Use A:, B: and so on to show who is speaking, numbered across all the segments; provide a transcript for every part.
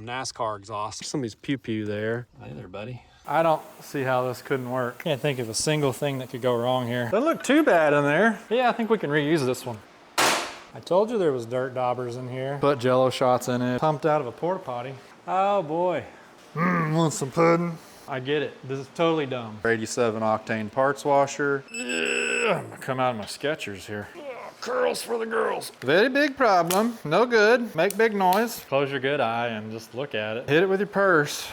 A: NASCAR exhaust. Some of these pew-pew there.
B: Hey there, buddy.
C: I don't see how this couldn't work. Can't think of a single thing that could go wrong here. Doesn't look too bad in there. Yeah, I think we can reuse this one. I told you there was dirt daubers in here. Put Jello shots in it. Pumped out of a porta potty. Oh boy. Want some pudding? I get it. This is totally dumb. 87 octane parts washer. I'm gonna come out of my Skechers here. Curls for the girls. Very big problem. No good. Make big noise. Close your good eye and just look at it. Hit it with your purse.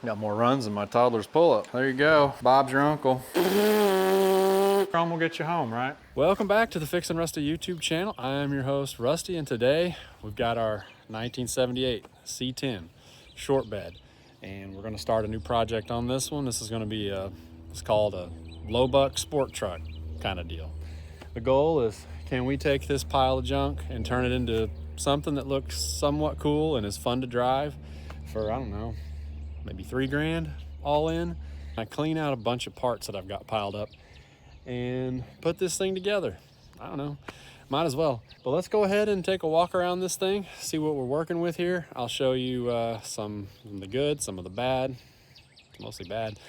C: Got more runs than my toddler's pull-up. There you go. Bob's your uncle. Chrome will get you home, right?
A: Welcome back to the Fixin Rusty YouTube channel. I am your host, Rusty, and today we've got our 1978 C10 short bed, and we're going to start a new project on this one. This is going to be it's called a low buck sport truck kind of deal. The goal is, can we take this pile of junk and turn it into something that looks somewhat cool and is fun to drive for, I don't know, maybe $3 all in. I clean out a bunch of parts that I've got piled up and put this thing together. I don't know, might as well. But let's go ahead and take a walk around this thing, see what we're working with here. I'll show you some of the good, some of the bad, mostly bad,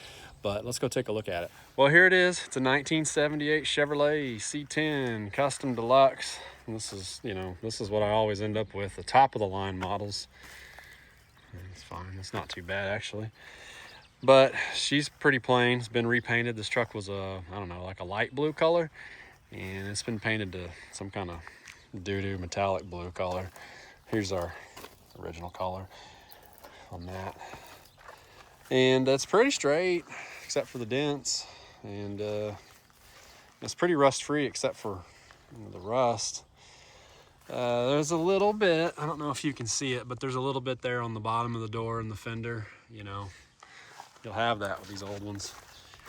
A: but let's go take a look at it. Well, here it is. It's a 1978 Chevrolet C10 Custom Deluxe. And this is, you know, this is what I always end up with, the top of the line models. It's fine, it's not too bad actually. But she's pretty plain, it's been repainted. This truck was I don't know, like a light blue color, and it's been painted to some kind of doo-doo metallic blue color. Here's our original color on that. And it's pretty straight, except for the dents. And it's pretty rust-free, except for the rust. There's a little bit, I don't know if you can see it, but there's a little bit there on the bottom of the door and the fender. You know, you'll have that with these old ones.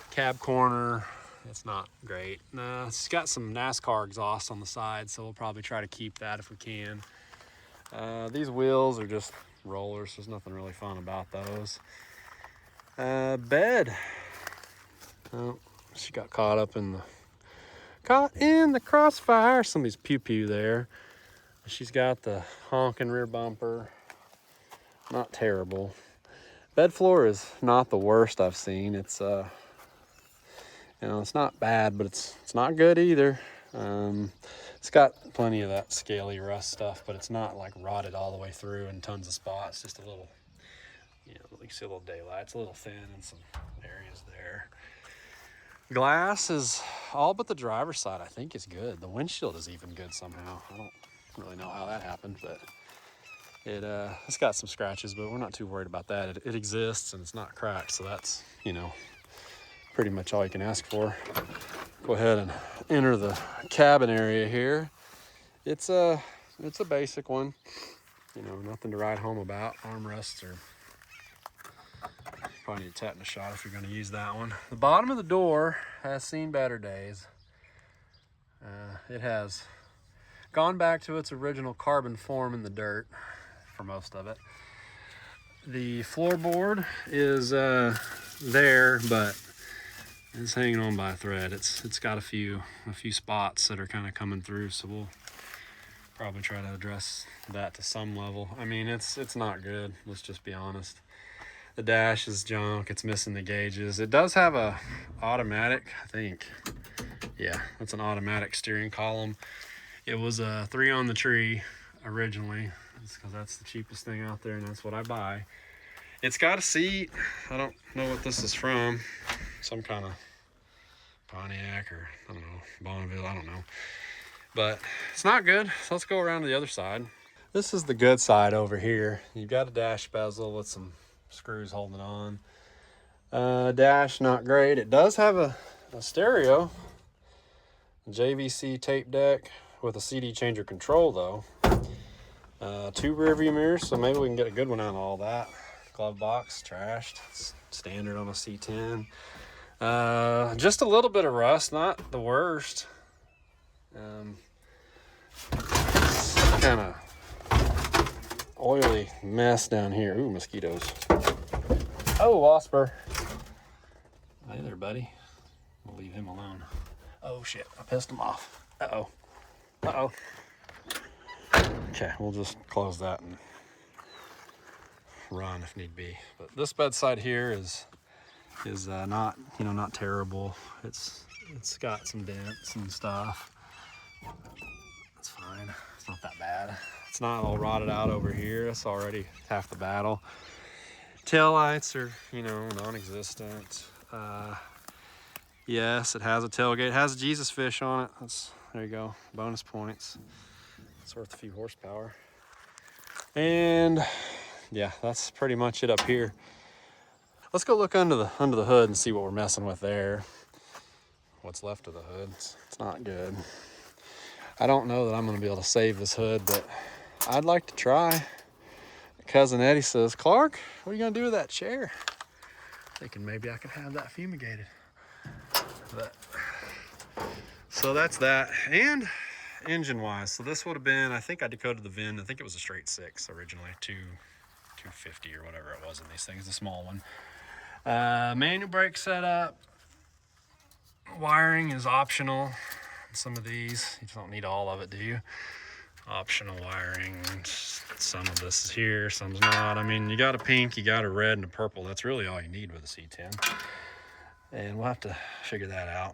A: Cab corner, it's not great. It's got some NASCAR exhaust on the side, so we'll probably try to keep that if we can. These wheels are just rollers, there's nothing really fun about those. Bed. Oh, she got caught in the crossfire. Somebody's pew-pew there. She's got the honking rear bumper. Not terrible. Bed floor is not the worst I've seen. It's you know, it's not bad, but it's not good either. It's got plenty of that scaly rust stuff, but it's not like rotted all the way through in tons of spots. Just a little, you know, you can see a little daylight. It's a little thin in some areas there. Glass is all but the driver's side, I think, is good. The windshield is even good somehow. I don't really know how that happened, but it's got some scratches, but we're not too worried about that. It exists and it's not cracked, so that's, you know, pretty much all you can ask for. Go ahead and enter the cabin area here. It's a basic one, you know, nothing to write home about. Armrests are probably need a tetanus shot if you're going to use that one. The bottom of the door has seen better days. It has gone back to its original carbon form in the dirt for most of it. The floorboard is there, but it's hanging on by a thread. It's got a few spots that are kind of coming through, so we'll probably try to address that to some level. I mean, it's not good, let's just be honest. The dash is junk, it's missing the gauges. It does have a automatic, I think. Yeah, it's an automatic steering column. It was a 3 on the tree originally. It's because that's the cheapest thing out there and that's what I buy. It's got a seat. I don't know what this is from. Some kind of Pontiac or, I don't know, Bonneville, I don't know. But it's not good, so let's go around to the other side. This is the good side over here. You've got a dash bezel with some screws holding on. Dash, not great. It does have a stereo. JVC tape deck with a CD changer control though. 2 rear view mirrors, so maybe we can get a good one out of all that. Glove box, trashed. It's standard on a C10. Just a little bit of rust, not the worst. Kind of oily mess down here. Ooh, mosquitoes. Oh, wasper. Hey there, buddy. We'll leave him alone. Oh shit, I pissed him off. Uh-oh. Okay, we'll just close that and run if need be. But this bedside here is not, you know, not terrible. It's got some dents and stuff. It's fine. It's not that bad. It's not all rotted out over here. That's already half the battle. Tail lights are, you know, non-existent. Yes, it has a tailgate. It has a Jesus fish on it. There you go. Bonus points. It's worth a few horsepower. And yeah, that's pretty much it up here. Let's go look under the hood and see what we're messing with there. What's left of the hood. It's not good. I don't know that I'm gonna be able to save this hood, but I'd like to try. Cousin Eddie says, Clark, what are you gonna do with that chair? Thinking maybe I could have that fumigated. But, so that's that. And engine wise, so this would have been, I think I decoded the VIN. I think it was a straight 6 originally, 250 or whatever it was in these things, the small one. Manual brake setup. Wiring is optional. Some of these, you don't need all of it, do you? Optional wiring. Some of this is here, some's not. I mean, you got a pink, you got a red, and a purple. That's really all you need with a C10. And we'll have to figure that out.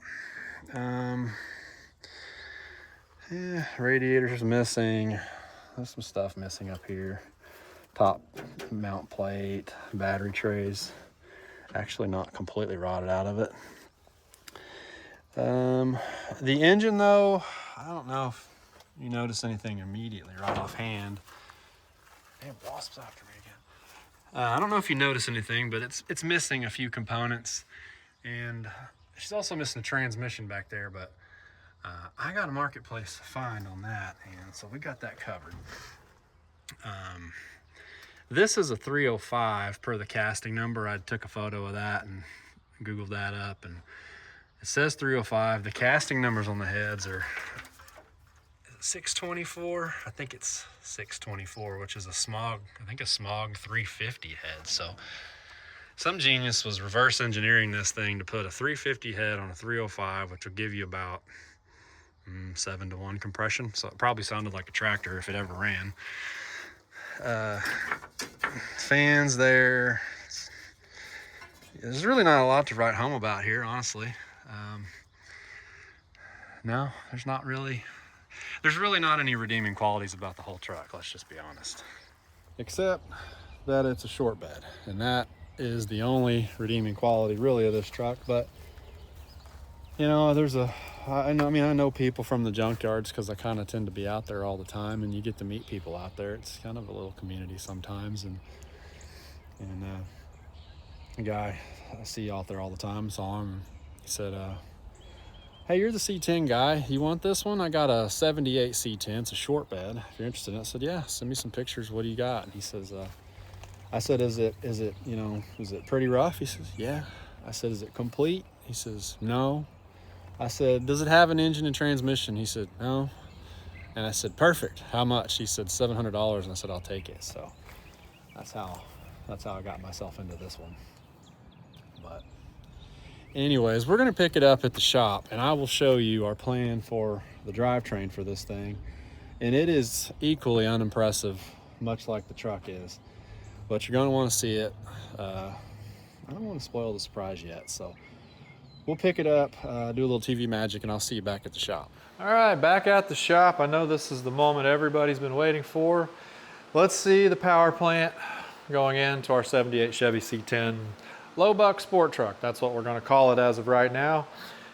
A: Yeah, radiator's missing. There's some stuff missing up here. Top mount plate, battery trays. Actually not completely rotted out of it. The engine though, I don't know if you notice anything immediately right offhand. Damn, wasps after me again. I don't know if you notice anything, but it's missing a few components, and she's also missing a transmission back there, but I got a marketplace find on that, and so we got that covered. This is a 305 per the casting number. I took a photo of that and Googled that up, and it says 305. The casting numbers on the heads are 624. I think it's 624, which is a Smog 350 head. So some genius was reverse engineering this thing to put a 350 head on a 305, which will give you about 7-to-1 compression. So it probably sounded like a tractor if it ever ran. Fans there. There's really not a lot to write home about here, honestly. No, there's really not any redeeming qualities about the whole truck, let's just be honest. Except that it's a short bed, and that is the only redeeming quality really of this truck. But you know, I know people from the junkyards because I kind of tend to be out there all the time, and you get to meet people out there. It's kind of a little community sometimes, and a guy I see out there all the time saw him. He said, hey, you're the C10 guy. You want this one? I got a 78 C10. It's a short bed. If you're interested in it. I said, yeah, send me some pictures. What do you got? And he says, I said, is it pretty rough? He says, yeah. I said, is it complete? He says, no. I said, does it have an engine and transmission? He said, no. And I said, perfect. How much? He said, $700. And I said, I'll take it. So that's how I got myself into this one. But anyways, we're going to pick it up at the shop, and I will show you our plan for the drivetrain for this thing. And it is equally unimpressive, much like the truck is. But you're going to want to see it. I don't want to spoil the surprise yet, so we'll pick it up, do a little TV magic, and I'll see you back at the shop. All right, back at the shop. I know this is the moment everybody's been waiting for. Let's see the power plant going into our 78 Chevy C10 low buck sport truck. That's what we're going to call it as of right now.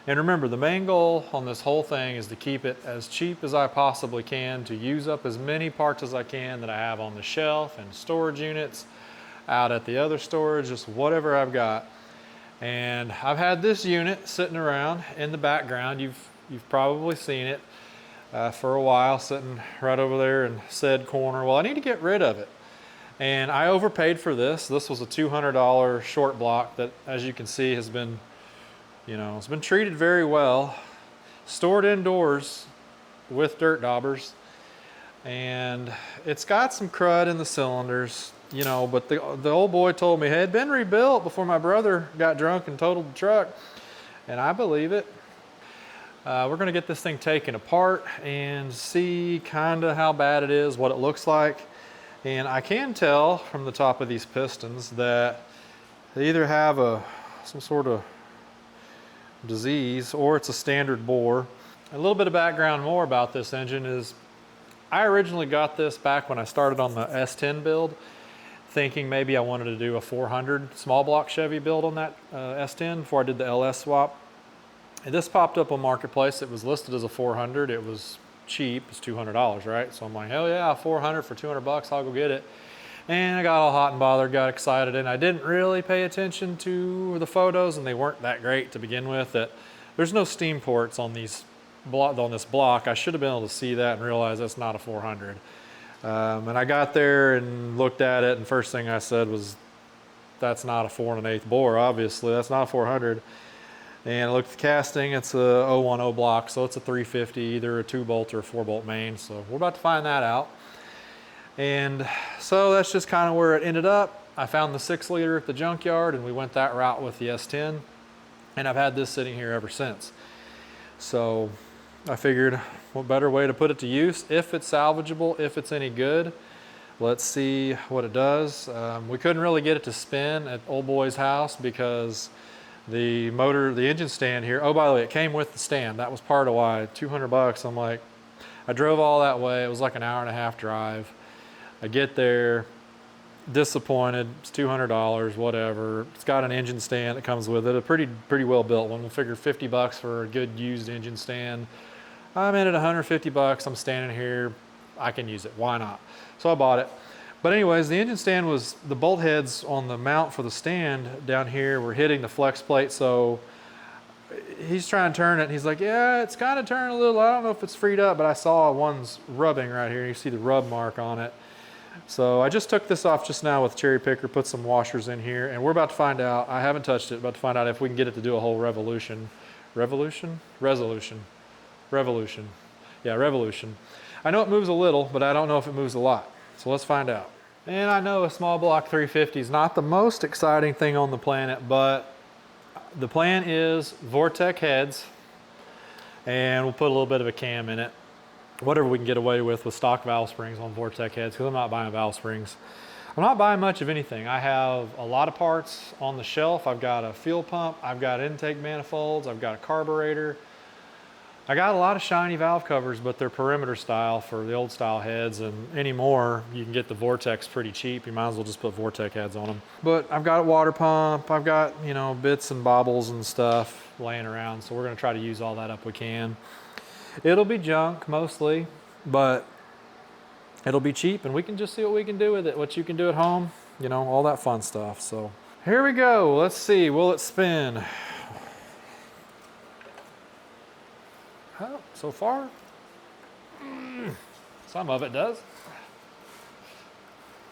A: And remember, the main goal on this whole thing is to keep it as cheap as I possibly can, to use up as many parts as I can that I have on the shelf and storage units, out at the other storage, just whatever I've got. And I've had this unit sitting around in the background. You've probably seen it for a while, sitting right over there in said corner. Well, I need to get rid of it. And I overpaid for this. This was a $200 short block that, as you can see, has been, it's been treated very well. Stored indoors with dirt daubers. And it's got some crud in the cylinders, but the old boy told me, hey, it had been rebuilt before my brother got drunk and totaled the truck. And I believe it.
C: We're gonna get this thing taken apart and see kinda how bad it is, what it looks like. And I can tell from the top of these pistons that they either have some sort of disease or it's a standard bore. A little bit of background more about this engine is I originally got this back when I started on the S10 build, thinking maybe I wanted to do a 400 small block Chevy build on that S10 before I did the LS swap. And this popped up on Marketplace. It was listed as a 400. It was cheap. It's $200, right? So I'm like, hell yeah, 400 for 200 bucks, I'll go get it. And I got all hot and bothered, got excited, and I didn't really pay attention to the photos, and they weren't that great to begin with. There's no steam ports on this block. I should have been able to see that and realize that's not a 400. And I got there and looked at it, and first thing I said was, that's not a 4 1/8 bore, obviously. That's not a 400. And I looked at the casting, it's a 010 block, so it's a 350, either a 2-bolt or a 4-bolt main. So we're about to find that out. And so that's just kind of where it ended up. I found the 6-liter at the junkyard, and we went that route with the S10. And I've had this sitting here ever since. So I figured, what better way to put it to use? If it's salvageable, if it's any good, let's see what it does. We couldn't really get it to spin at old boy's house because the engine stand here, oh, by the way, it came with the stand. That was part of why, 200 bucks. I'm like, I drove all that way. It was like an hour-and-a-half drive. I get there, disappointed. It's $200, whatever. It's got an engine stand that comes with it, a pretty well built one. We'll figure 50 bucks for a good used engine stand. I'm in at 150 bucks. I'm standing here. I can use it. Why not? So I bought it. But anyways, the engine stand was, the bolt heads on the mount for the stand down here were hitting the flex plate. So he's trying to turn it. And he's like, yeah, it's kind of turning a little. I don't know if it's freed up, but I saw one's rubbing right here. You see the rub mark on it. So I just took this off just now with cherry picker, put some washers in here, and we're about to find out. I haven't touched it, about to find out if we can get it to do a whole revolution. Revolution? Resolution. Revolution. Yeah, revolution. I know it moves a little, but I don't know if it moves a lot. So let's find out. And I know a small block 350 is not the most exciting thing on the planet, but the plan is Vortec heads, and we'll put a little bit of a cam in it. Whatever we can get away with stock valve springs on Vortec heads, because I'm not buying valve springs. I'm not buying much of anything. I have a lot of parts on the shelf. I've got a fuel pump, I've got intake manifolds, I've got a carburetor. I got a lot of shiny valve covers, but they're perimeter style for the old style heads, and anymore you can get the Vortex pretty cheap. You might as well just put Vortec heads on them. But I've got a water pump, I've got, you know, bits and bobbles and stuff laying around, so we're gonna try to use all that up we can. It'll be junk mostly, but it'll be cheap, and we can just see what we can do with it, what you can do at home, you know, all that fun stuff. So here we go. Let's see, will it spin? Oh, so far, some of it does.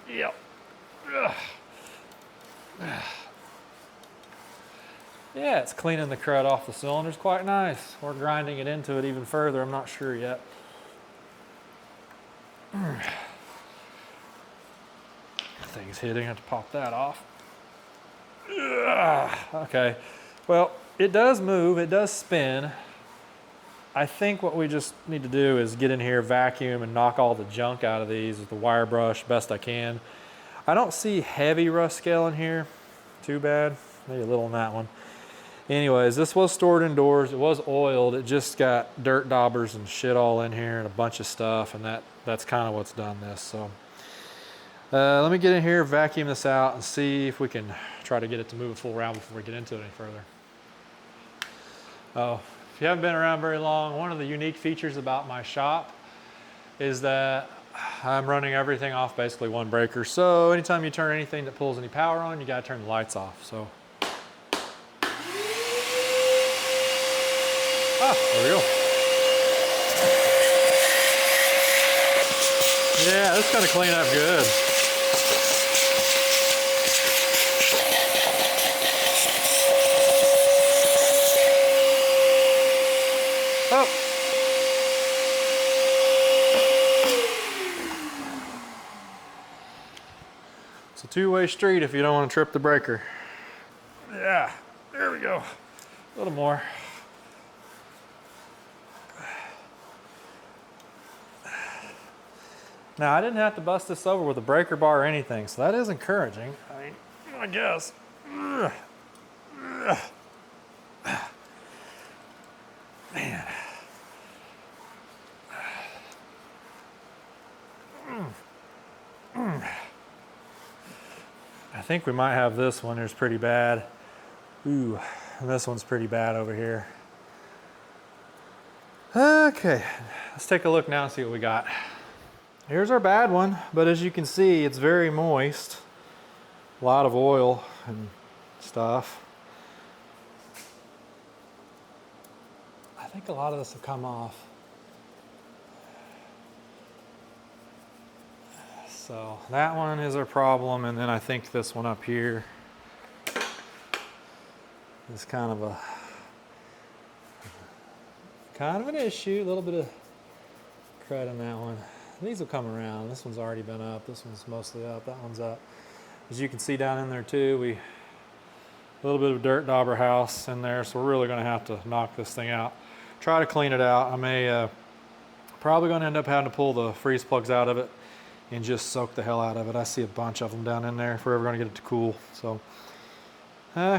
C: Yep. Yeah, it's cleaning the crud off the cylinders quite nice. Or grinding it into it even further, I'm not sure yet. Thing's hitting, I have to pop that off. Okay, well, it does move, it does spin. I think what we just need to do is get in here, vacuum, and knock all the junk out of these with the wire brush best I can. I don't see heavy rust scale in here. Too bad. Maybe a little on that one. Anyways, this was stored indoors. It was oiled. It just got dirt daubers and shit all in here and a bunch of stuff, and that's kind of what's done this. So let me get in here, vacuum this out, and see if we can try to get it to move a full round before we get into it any further. Oh. If you haven't been around very long, one of the unique features about my shop is that I'm running everything off basically one breaker. So anytime you turn anything that pulls any power on, you gotta turn the lights off. So, there we go. Yeah, this is gonna clean up good. Oh. It's a two-way street if you don't want to trip the breaker. Yeah, there we go. A little more. Now, I didn't have to bust this over with a breaker bar or anything, so that is encouraging. I mean, I guess. Man. I think we might have this one. It's pretty bad. Ooh, this one's pretty bad over here. Okay, let's take a look now and see what we got. Here's our bad one, but as you can see, it's very moist. A lot of oil and stuff. I think a lot of this will come off. So that one is our problem, and then I think this one up here is kind of an issue. A little bit of crud in that one. These will come around. This one's already been up. This one's mostly up. That one's up. As you can see down in there too, a little bit of dirt dauber house in there, so we're really going to have to knock this thing out. Try to clean it out. I may probably going to end up having to pull the freeze plugs out of it and just soak the hell out of it. I see a bunch of them down in there if we're ever going to get it to cool. So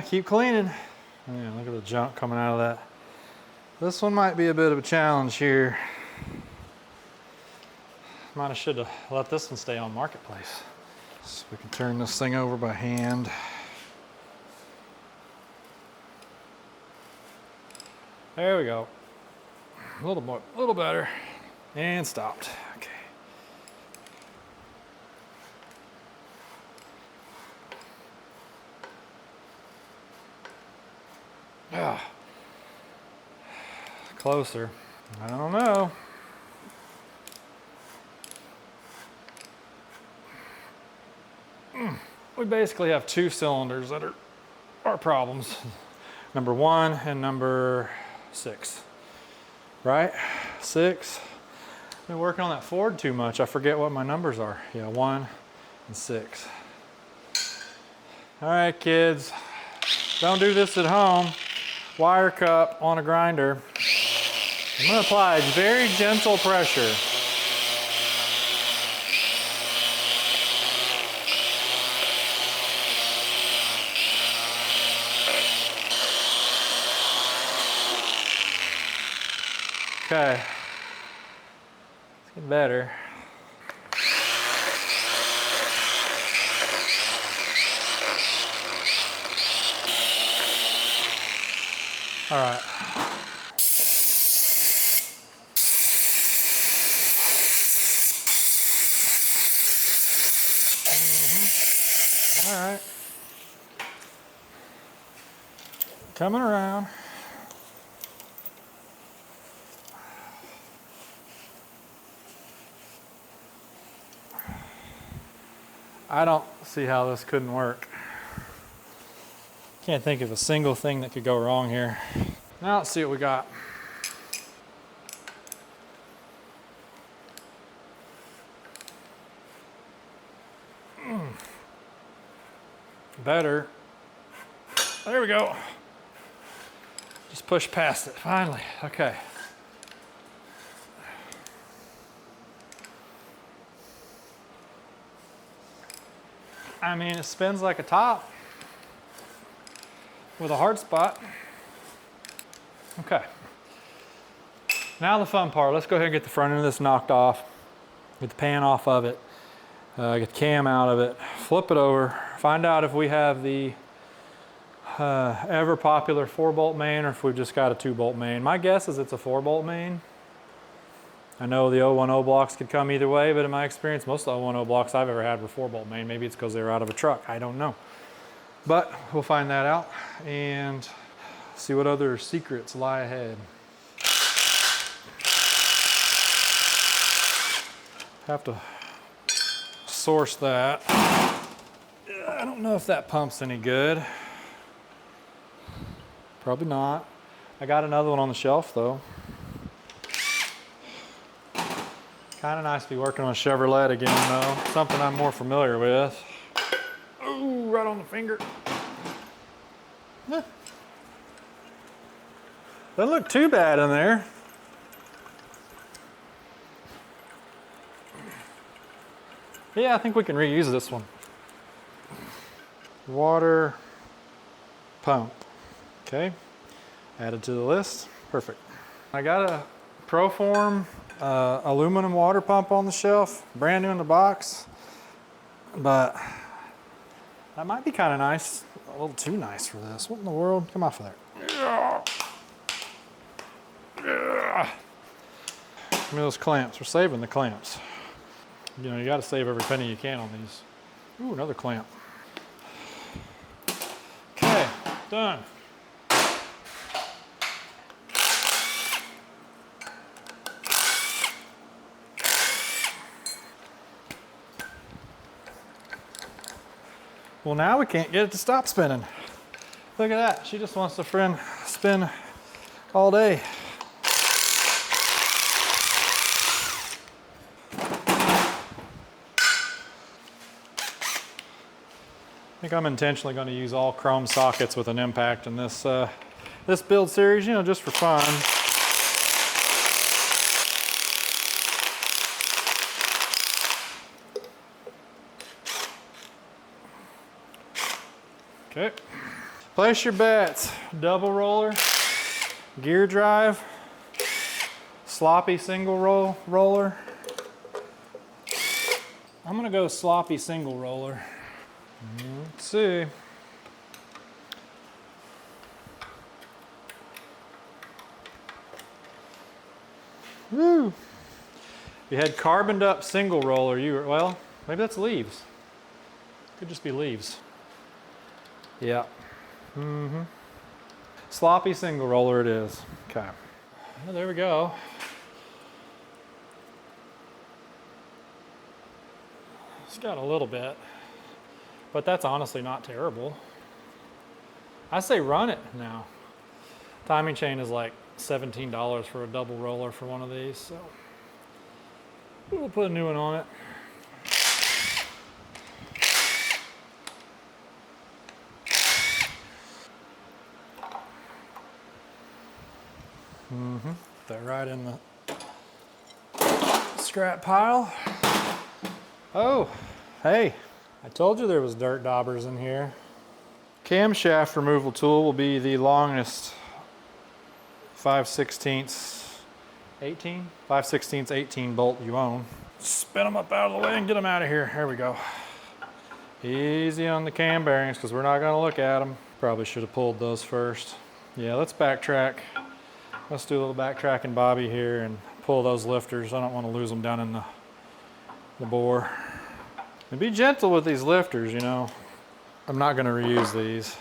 C: keep cleaning. Yeah, look at the junk coming out of that. This one might be a bit of a challenge here. Might have should have let this one stay on Marketplace. So we can turn this thing over by hand. There we go. A little more, a little better. And stopped. Okay. Ah. Closer. I don't know. We basically have two cylinders that are problems. Number 1 and number 6. Right? 6. I've been working on that Ford too much. I forget what my numbers are. Yeah, 1 and 6. All right, kids. Don't do this at home. Wire cup on a grinder. I'm going to apply very gentle pressure. Okay, it's getting better. All right. All right. Coming around. I don't see how this couldn't work. Can't think of a single thing that could go wrong here. Now let's see what we got. Better. There we go. Just push past it, finally. Okay. I mean, it spins like a top with a hard spot. Okay. Now the fun part. Let's go ahead and get the front end of this knocked off. Get the pan off of it. Get the cam out of it. Flip it over. Find out if we have the ever popular 4-bolt main or if we've just got a 2-bolt main. My guess is it's a 4-bolt main. I know the 010 blocks could come either way, but in my experience, most of the 010 blocks I've ever had were 4-bolt main. Maybe it's because they were out of a truck. I don't know. But we'll find that out and see what other secrets lie ahead. Have to source that. I don't know if that pump's any good. Probably not. I got another one on the shelf though. Kind of nice to be working on a Chevrolet again though. Something I'm more familiar with. Ooh, right on the finger. Doesn't look too bad in there. Yeah, I think we can reuse this one. Water pump. Okay, added to the list. Perfect. I got a Proform aluminum water pump on the shelf, brand new in the box, but that might be kind of nice. A little too nice for this. What in the world? Come off of there. Give me those clamps. We're saving the clamps. You know, you got to save every penny you can on these. Ooh, another clamp. Okay, done. Well, now we can't get it to stop spinning. Look at that. She just wants to spin all day. I think I'm intentionally going to use all chrome sockets with an impact in this this build series, you know, just for fun. Okay. Place your bets. Double roller, gear drive, sloppy single roller. I'm gonna go sloppy single roller. Let's see. Woo! If you had carboned up single roller, well, maybe that's leaves. Could just be leaves. Yeah. Sloppy single roller it is. Okay. Well, there we go. It's got a little bit, but that's honestly not terrible. I say run it now. Timing chain is like $17 for a double roller for one of these, so we'll put a new one on it. Put that right in the scrap pile. Oh, hey, I told you there was dirt daubers in here. Camshaft removal tool will be the longest 5/16 18 bolt you own. Spin them up out of the way and get them out of here. There we go. Easy on the cam bearings because we're not going to look at them. Probably should have pulled those first. Yeah, let's backtrack. Let's do a little backtracking Bobby here and pull those lifters. I don't want to lose them down in the bore. And be gentle with these lifters, you know. I'm not going to reuse these.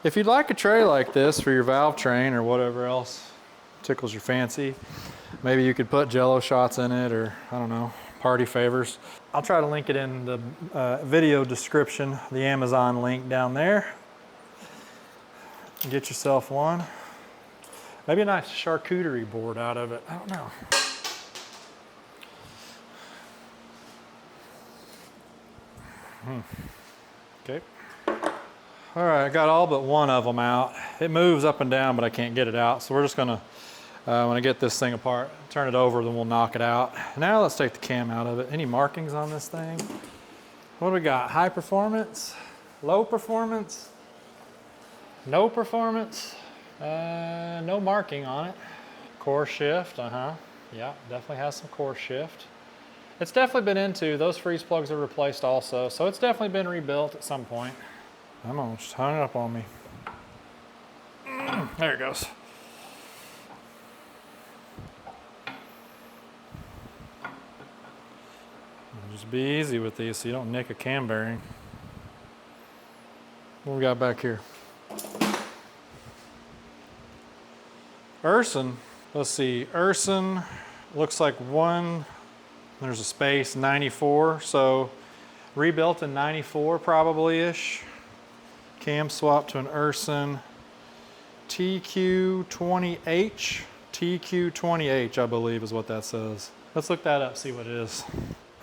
C: If you'd like a tray like this for your valve train or whatever else tickles your fancy, maybe you could put Jello shots in it, or I don't know, party favors. I'll try to link it in the video description, the Amazon link down there. Get yourself one. Maybe a nice charcuterie board out of it. I don't know. Okay. All right, I got all but one of them out. It moves up and down, but I can't get it out. So we're just gonna, when I get this thing apart, turn it over, then we'll knock it out. Now let's take the cam out of it. Any markings on this thing? What do we got? High performance, low performance, no performance, no marking on it. Core shift, yeah, definitely has some core shift. It's definitely been into, those freeze plugs are replaced also, so it's definitely been rebuilt at some point. I'm almost hung up on me. There it goes. Just be easy with these so you don't nick a cam bearing. What we got back here? Urson, let's see, Urson looks like one, there's a space, 94, so rebuilt in 94 probably-ish. Cam swap to an Urson TQ20H. TQ20H, I believe is what that says. Let's look that up, see what it is.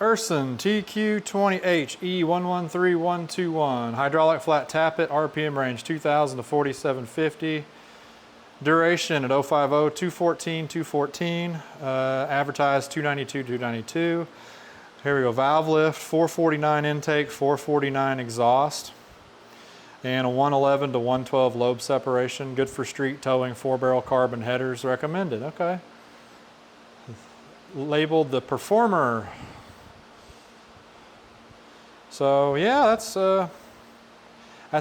C: Urson TQ20H E113121. Hydraulic flat tappet, RPM range 2,000 to 4,750. Duration at 050, 214, 214. Advertised 292, 292. Here we go, valve lift, 449 intake, 449 exhaust. And a 111 to 112 lobe separation. Good for street towing, 4-barrel carbon headers recommended. Okay. Labeled the Performer. So yeah, that's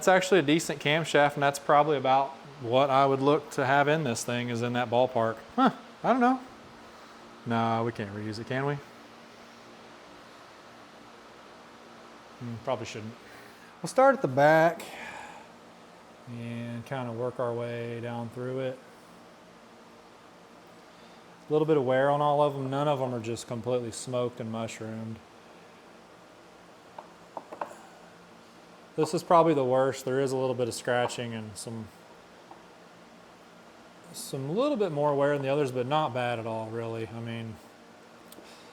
C: actually a decent camshaft, and that's probably about what I would look to have in this thing, is in that ballpark. Huh, I don't know. No, we can't reuse it, can we? Probably shouldn't. We'll start at the back and kind of work our way down through it. A little bit of wear on all of them. None of them are just completely smoked and mushroomed. This is probably the worst. There is a little bit of scratching and some little bit more wear than the others, but not bad at all, really. I mean,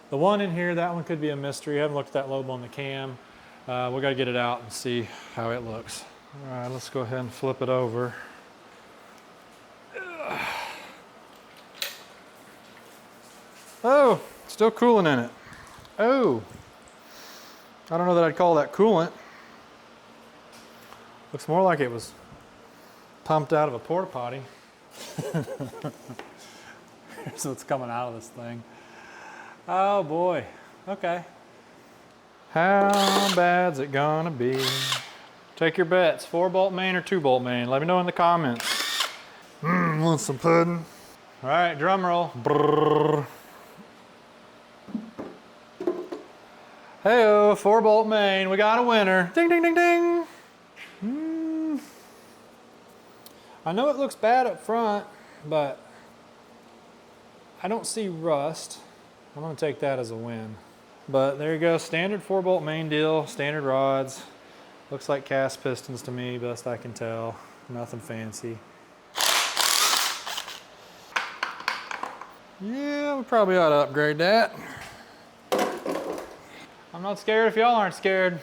C: the one in here, that one could be a mystery. I haven't looked at that lobe on the cam. We got to get it out and see how it looks. All right, let's go ahead and flip it over. Oh, still coolant in it. Oh, I don't know that I'd call that coolant. Looks more like it was pumped out of a porta potty. Here's what's coming out of this thing. Oh boy, okay. How bad's it gonna be? Take your bets, 4-bolt main or 2-bolt main. Let me know in the comments. Want some pudding? All right, drum roll. Brrr. Hey-oh, 4-bolt main, we got a winner. Ding, ding, ding, ding. I know it looks bad up front, but I don't see rust. I'm gonna take that as a win. But there you go, standard 4-bolt main deal, standard rods. Looks like cast pistons to me, best I can tell. Nothing fancy. Yeah, we probably ought to upgrade that. I'm not scared if y'all aren't scared.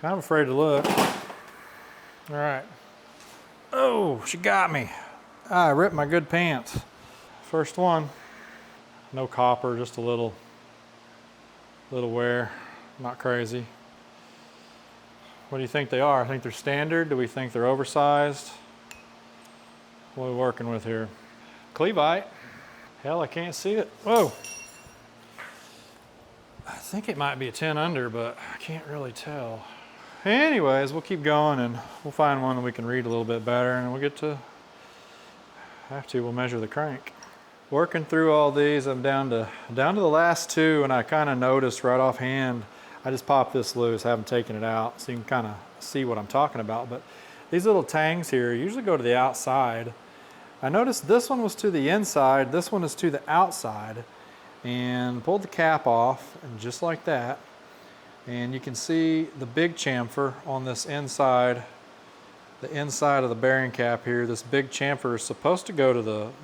C: Kind of afraid to look. All right. Oh, she got me. I ripped my good pants. First one. No copper, just a little wear. Not crazy. What do you think they are? I think they're standard. Do we think they're oversized? What are we working with here? Cleveite. Hell, I can't see it. Whoa. I think it might be a 10 under, but I can't really tell. Anyways, we'll keep going and we'll find one that we can read a little bit better, and we'll measure the crank. Working through all these, I'm down to the last two, and I kind of noticed right offhand, I just popped this loose, haven't taken it out, so you can kind of see what I'm talking about. But these little tangs here usually go to the outside. I noticed this one was to the inside, this one is to the outside, and pulled the cap off, and just like that. And you can see the big chamfer on this inside, the inside of the bearing cap here. This big chamfer is supposed to go to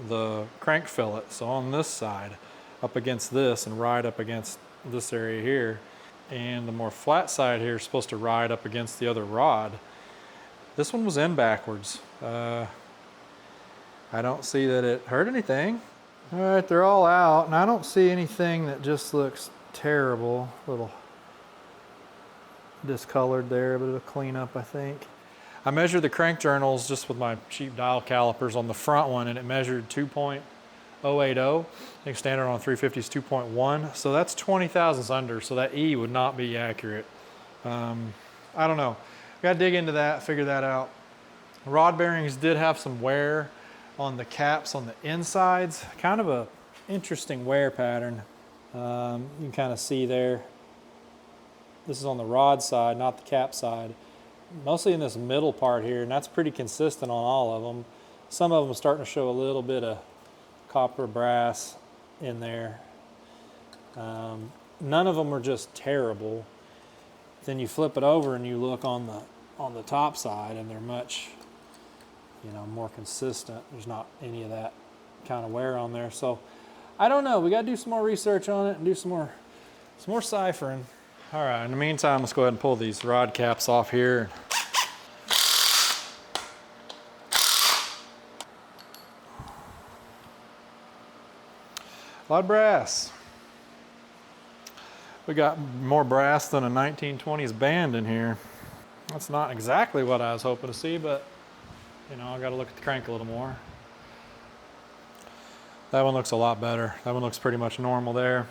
C: the crank fillet. So on this side, up against this and ride up against this area here. And the more flat side here is supposed to ride up against the other rod. This one was in backwards. I don't see that it hurt anything. All right, they're all out, and I don't see anything that just looks terrible. A little discolored there, a bit of a cleanup, I think. I measured the crank journals just with my cheap dial calipers on the front one, and it measured 2.080. I think standard on 350 is 2.1, so that's 20 thousandths under, so that E would not be accurate. I don't know. Got to dig into that, figure that out. Rod bearings did have some wear on the caps on the insides, kind of a interesting wear pattern. You can kind of see there. This is on the rod side, not the cap side. Mostly in this middle part here, and that's pretty consistent on all of them. Some of them are starting to show a little bit of copper brass in there. None of them are just terrible. Then you flip it over and you look on the top side, and they're much, more consistent. There's not any of that kind of wear on there. So I don't know. We got to do some more research on it and do some more ciphering. All right, in the meantime, let's go ahead and pull these rod caps off here. A lot of brass. We got more brass than a 1920s band in here. That's not exactly what I was hoping to see, but you know, I gotta look at the crank a little more. That one looks a lot better. That one looks pretty much normal there.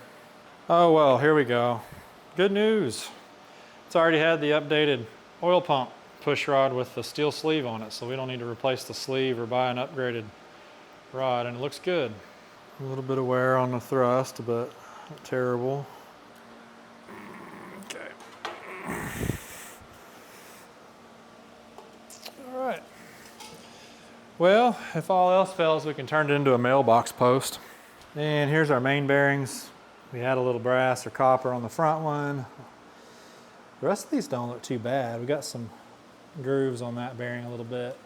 C: Oh well, here we go. Good news. It's already had the updated oil pump push rod with the steel sleeve on it, so we don't need to replace the sleeve or buy an upgraded rod, and it looks good. A little bit of wear on the thrust, but not terrible. Okay. All right. Well, if all else fails, we can turn it into a mailbox post. And here's our main bearings. We had a little brass or copper on the front one. The rest of these don't look too bad. We got some grooves on that bearing a little bit.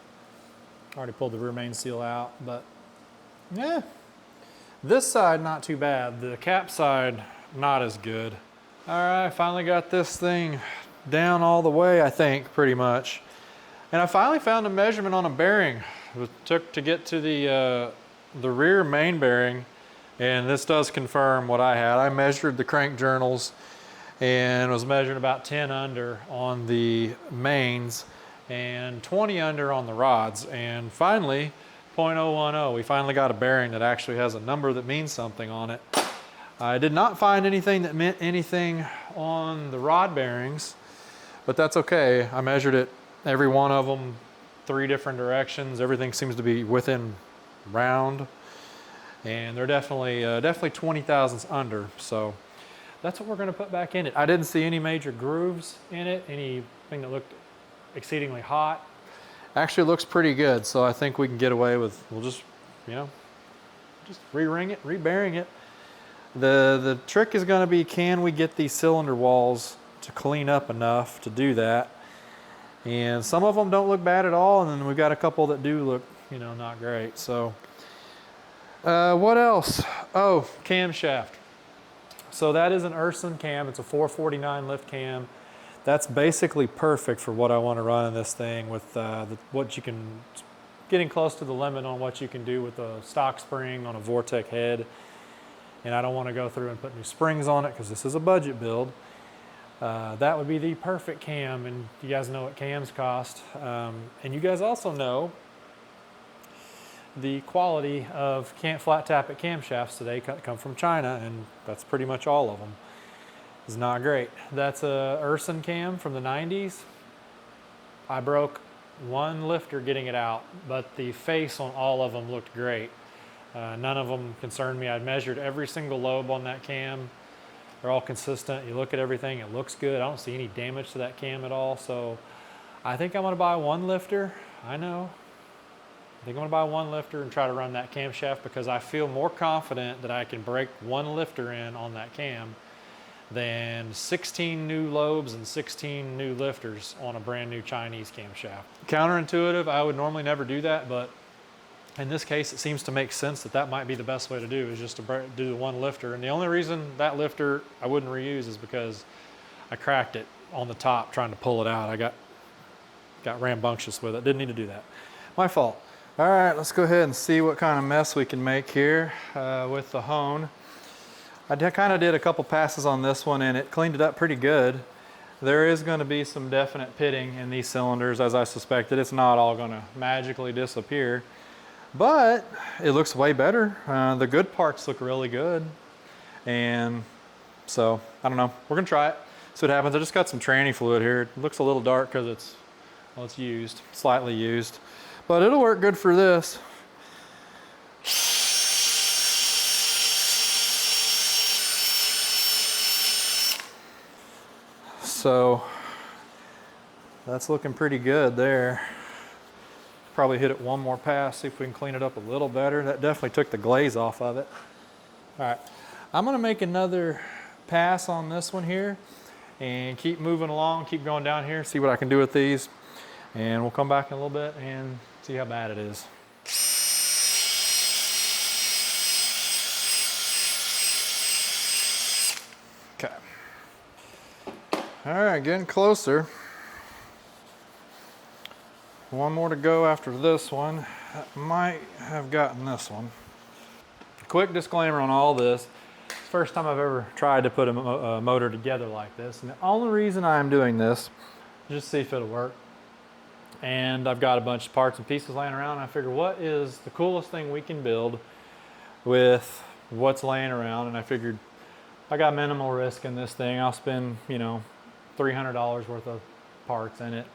C: Already pulled the rear main seal out, but yeah. This side, not too bad. The cap side, not as good. All right, finally got this thing down all the way, I think, pretty much. And I finally found a measurement on a bearing. It took to get to the rear main bearing, and this does confirm what I had. I measured the crank journals and was measuring about 10 under on the mains and 20 under on the rods. And finally, 0.010, we finally got a bearing that actually has a number that means something on it. I did not find anything that meant anything on the rod bearings, but that's okay. I measured it, every one of them, 3 different directions. Everything seems to be within round, and they're definitely 20 thousandths under. So that's what we're going to put back in it. I didn't see any major grooves in it, anything that looked exceedingly hot. Actually looks pretty good, so I think we can get away with, we'll just, you know, just re-ring it, re-bearing it. The trick is going to be, can we get these cylinder walls to clean up enough to do that? And some of them don't look bad at all, and then we've got a couple that do look, you know, not great. So what else? Oh, camshaft. So that is an Urson cam. It's a 449 lift cam. That's basically perfect for what I want to run in this thing with what you can, getting close to the limit on what you can do with a stock spring on a Vortec head. And I don't want to go through and put new springs on it because this is a budget build. That would be the perfect cam, and you guys know what cams cost. And you guys also know the quality of flat tappet camshafts today come from China, and that's pretty much all of them. It's not great. That's a Urson cam from the 90s. I broke one lifter getting it out, but the face on all of them looked great. None of them concerned me. I measured every single lobe on that cam. They're all consistent. You look at everything, it looks good. I don't see any damage to that cam at all. So I think I'm gonna buy one lifter. I know. I think I'm gonna buy one lifter and try to run that camshaft because I feel more confident that I can break one lifter in on that cam than 16 new lobes and 16 new lifters on a brand new Chinese camshaft. Counterintuitive, I would normally never do that, but in this case, it seems to make sense that that might be the best way to do, is just to do the one lifter. And the only reason that lifter I wouldn't reuse is because I cracked it on the top trying to pull it out. I got rambunctious with it. Didn't need to do that. My fault. All right, let's go ahead and see what kind of mess we can make here with the hone. I kind of did a couple passes on this one and it cleaned it up pretty good. There is going to be some definite pitting in these cylinders, as I suspected. It's not all going to magically disappear, but it looks way better. The good parts look really good. And so, I don't know, we're going to try it, see what happens. I just got some tranny fluid here. It looks a little dark because it's used, slightly used, but it'll work good for this. So that's looking pretty good there. Probably hit it one more pass, see if we can clean it up a little better. That definitely took the glaze off of it. All right, I'm gonna make another pass on this one here and keep moving along, keep going down here, see what I can do with these. And we'll come back in a little bit and see how bad it is. Okay. All right, getting closer. One more to go after this one. I might have gotten this one. Quick disclaimer on all this. First time I've ever tried to put a motor together like this. And the only reason I'm doing this is just to see if it'll work. And I've got a bunch of parts and pieces laying around. And I figure, what is the coolest thing we can build with what's laying around? And I figured, I got minimal risk in this thing. I'll spend, you know, $300 worth of parts in it,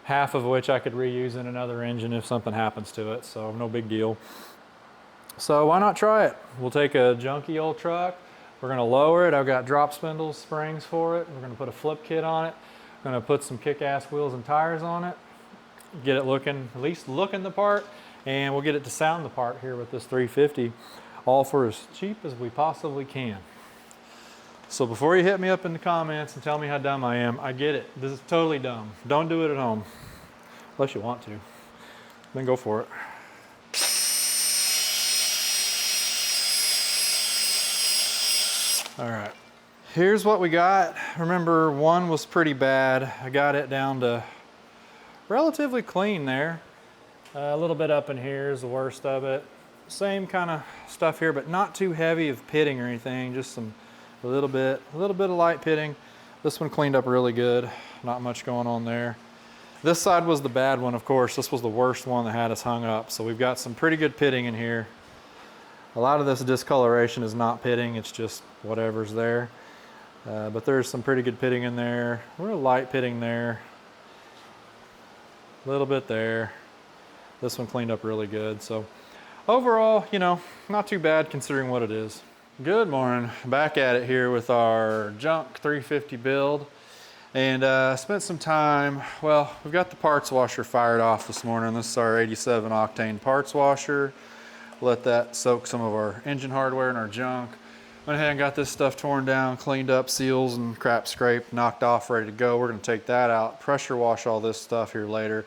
C: half of which I could reuse in another engine if something happens to it, so no big deal. So why not try it? We'll take a junky old truck, we're gonna lower it. I've got drop spindle springs for it. We're gonna put a flip kit on it. We're gonna put some kick-ass wheels and tires on it, get it looking, at least looking the part, and we'll get it to sound the part here with this 350, all for as cheap as we possibly can. So before you hit me up in the comments and tell me how dumb I am, I get it. This is totally dumb. Don't do it at home. Unless you want to. Then go for it. All right. Here's what we got. Remember, one was pretty bad. I got it down to relatively clean there. A little bit up in here is the worst of it. Same kind of stuff here, but not too heavy of pitting or anything. Just a little bit of light pitting. This one cleaned up really good. Not much going on there. This side was the bad one, of course. This was the worst one that had us hung up. So we've got some pretty good pitting in here. A lot of this discoloration is not pitting, it's just whatever's there. But there's some pretty good pitting in there. Real light pitting there. A little bit there. This one cleaned up really good. So overall, you know, not too bad considering what it is. Good morning, back at it here with our junk 350 build. And spent some time, well, we've got the parts washer fired off this morning. This is our 87 octane parts washer. Let that soak some of our engine hardware and our junk. Went ahead and got this stuff torn down, cleaned up, seals and crap scraped, knocked off, ready to go. We're gonna take that out, pressure wash all this stuff here later.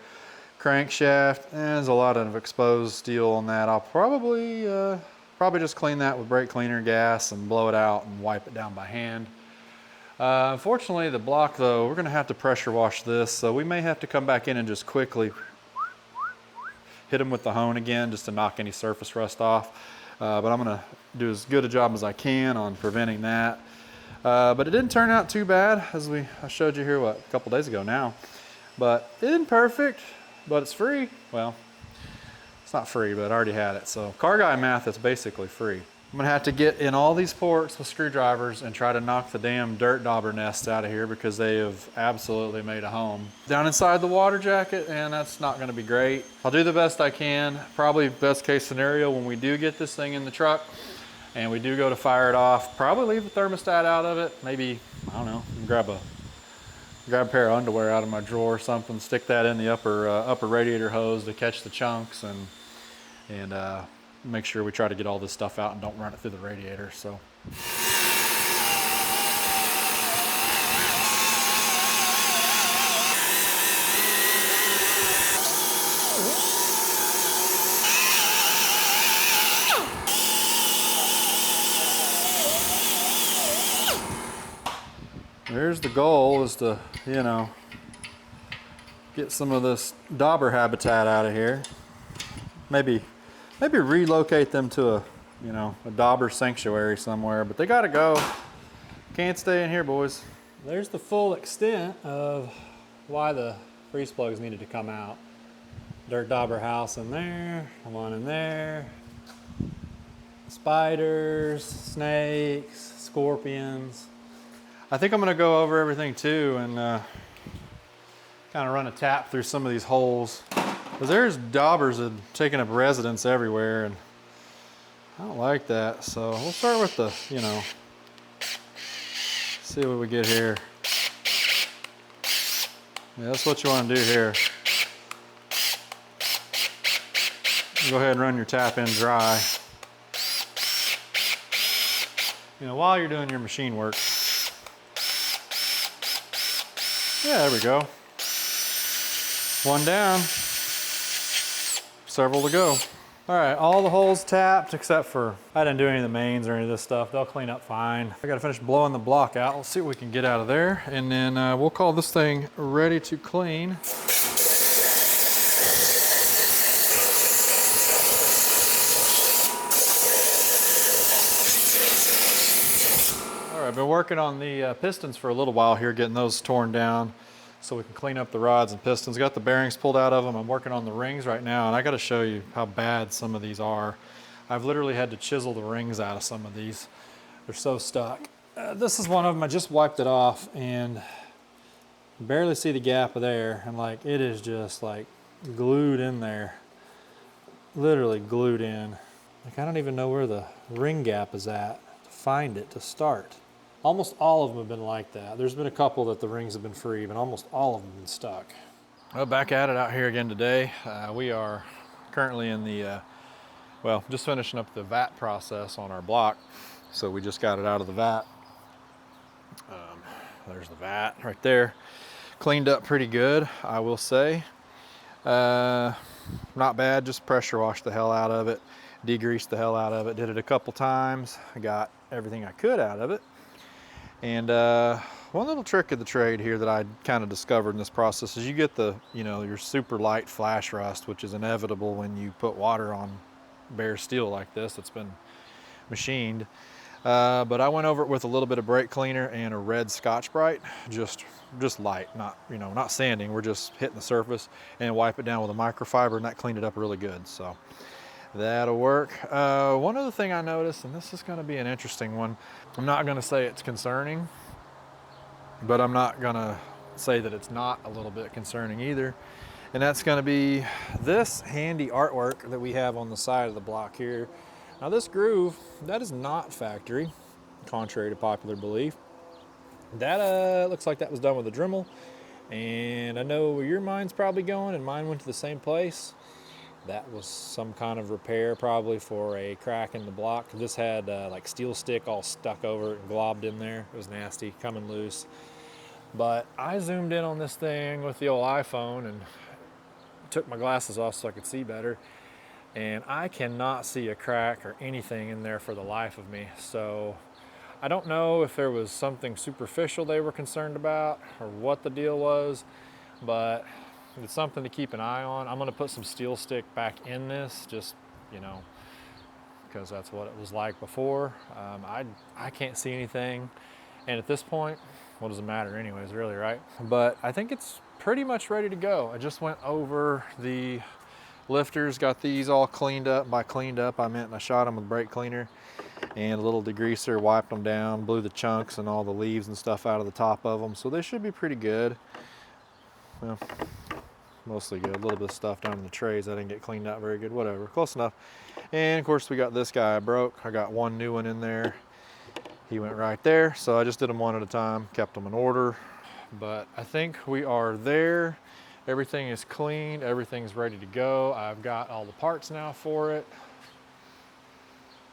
C: Crankshaft, there's a lot of exposed steel on that. I'll probably just clean that with brake cleaner gas and blow it out and wipe it down by hand. Unfortunately, the block though, we're gonna have to pressure wash this, so we may have to come back in and just quickly hit them with the hone again just to knock any surface rust off. But I'm gonna do as good a job as I can on preventing that. But it didn't turn out too bad, as I showed you here, what, a couple days ago now. But it isn't perfect, but it's free. Well, it's not free, but I already had it. So car guy math is basically free. I'm gonna have to get in all these ports with screwdrivers and try to knock the damn dirt dauber nests out of here because they have absolutely made a home down inside the water jacket, and that's not gonna be great. I'll do the best I can. Probably best case scenario when we do get this thing in the truck and we do go to fire it off, probably leave the thermostat out of it. Maybe, I don't know, grab a pair of underwear out of my drawer or something, stick that in the upper radiator hose to catch the chunks, and make sure we try to get all this stuff out and don't run it through the radiator. So. There's the goal, is to, you know, get some of this dauber habitat out of here. Maybe relocate them to a, you know, a dauber sanctuary somewhere, but they gotta go. Can't stay in here, boys. There's the full extent of why the freeze plugs needed to come out. Dirt dauber house in there, one in there. Spiders, snakes, scorpions. I think I'm gonna go over everything too and kind of run a tap through some of these holes. Because there's daubers that have taken up residence everywhere, and I don't like that. So we'll start with the, you know, see what we get here. Yeah, that's what you want to do here. Go ahead and run your tap in dry. You know, while you're doing your machine work. Yeah, there we go. One down. Several to go. All right, all the holes tapped except for, I didn't do any of the mains or any of this stuff. They'll clean up fine. I gotta finish blowing the block out. Let's see what we can get out of there. And then we'll call this thing ready to clean. All right, I've been working on the pistons for a little while here, getting those torn down so we can clean up the rods and pistons. Got the bearings pulled out of them. I'm working on the rings right now, and I got to show you how bad some of these are. I've literally had to chisel the rings out of some of these. They're so stuck. This is one of them. I just wiped it off and barely see the gap of there, and like it is just like glued in there, literally glued in. Like I don't even know where the ring gap is at to find it to start. Almost all of them have been like that. There's been a couple that the rings have been free, but almost all of them have been stuck. Well, back at it out here again today. We are currently in the, well, just finishing up the vat process on our block. So we just got it out of the vat. There's the vat right there. Cleaned up pretty good, I will say. Not bad, just pressure washed the hell out of it. Degreased the hell out of it. Did it a couple times. I got everything I could out of it. And one little trick of the trade here that I kind of discovered in this process is you get the, you know, your super light flash rust, which is inevitable when you put water on bare steel like this that's been machined. But I went over it with a little bit of brake cleaner and a red Scotch-Brite, just light, not, you know, not sanding. We're just hitting the surface and wipe it down with a microfiber, and that cleaned it up really good. So that'll work. One other thing I noticed, and this is going to be an interesting one. I'm not going to say it's concerning, but I'm not going to say that it's not a little bit concerning either. And that's going to be this handy artwork that we have on the side of the block here. Now this groove, that is not factory, contrary to popular belief. That looks like that was done with a Dremel. And I know where your mind's probably going, and mine went to the same place. That was some kind of repair probably for a crack in the block. This had like steel stick all stuck over it and globbed in there. It was nasty, coming loose. But I zoomed in on this thing with the old iPhone and took my glasses off so I could see better. And I cannot see a crack or anything in there for the life of me. So I don't know if there was something superficial they were concerned about or what the deal was, but it's something to keep an eye on. I'm gonna put some steel stick back in this, just, you know, because that's what it was like before. I can't see anything. And at this point, what does it matter anyways, really, right? But I think it's pretty much ready to go. I just went over the lifters, got these all cleaned up. By cleaned up, I meant I shot them with brake cleaner and a little degreaser, wiped them down, blew the chunks and all the leaves and stuff out of the top of them. So they should be pretty good. Well, mostly good. A little bit of stuff down in the trays I didn't get cleaned out very good. Whatever, close enough. And of course we got this guy I broke. I got one new one in there. He went right there. So I just did them one at a time, kept them in order. But I think we are there. Everything is clean. Everything's ready to go. I've got all the parts now for it.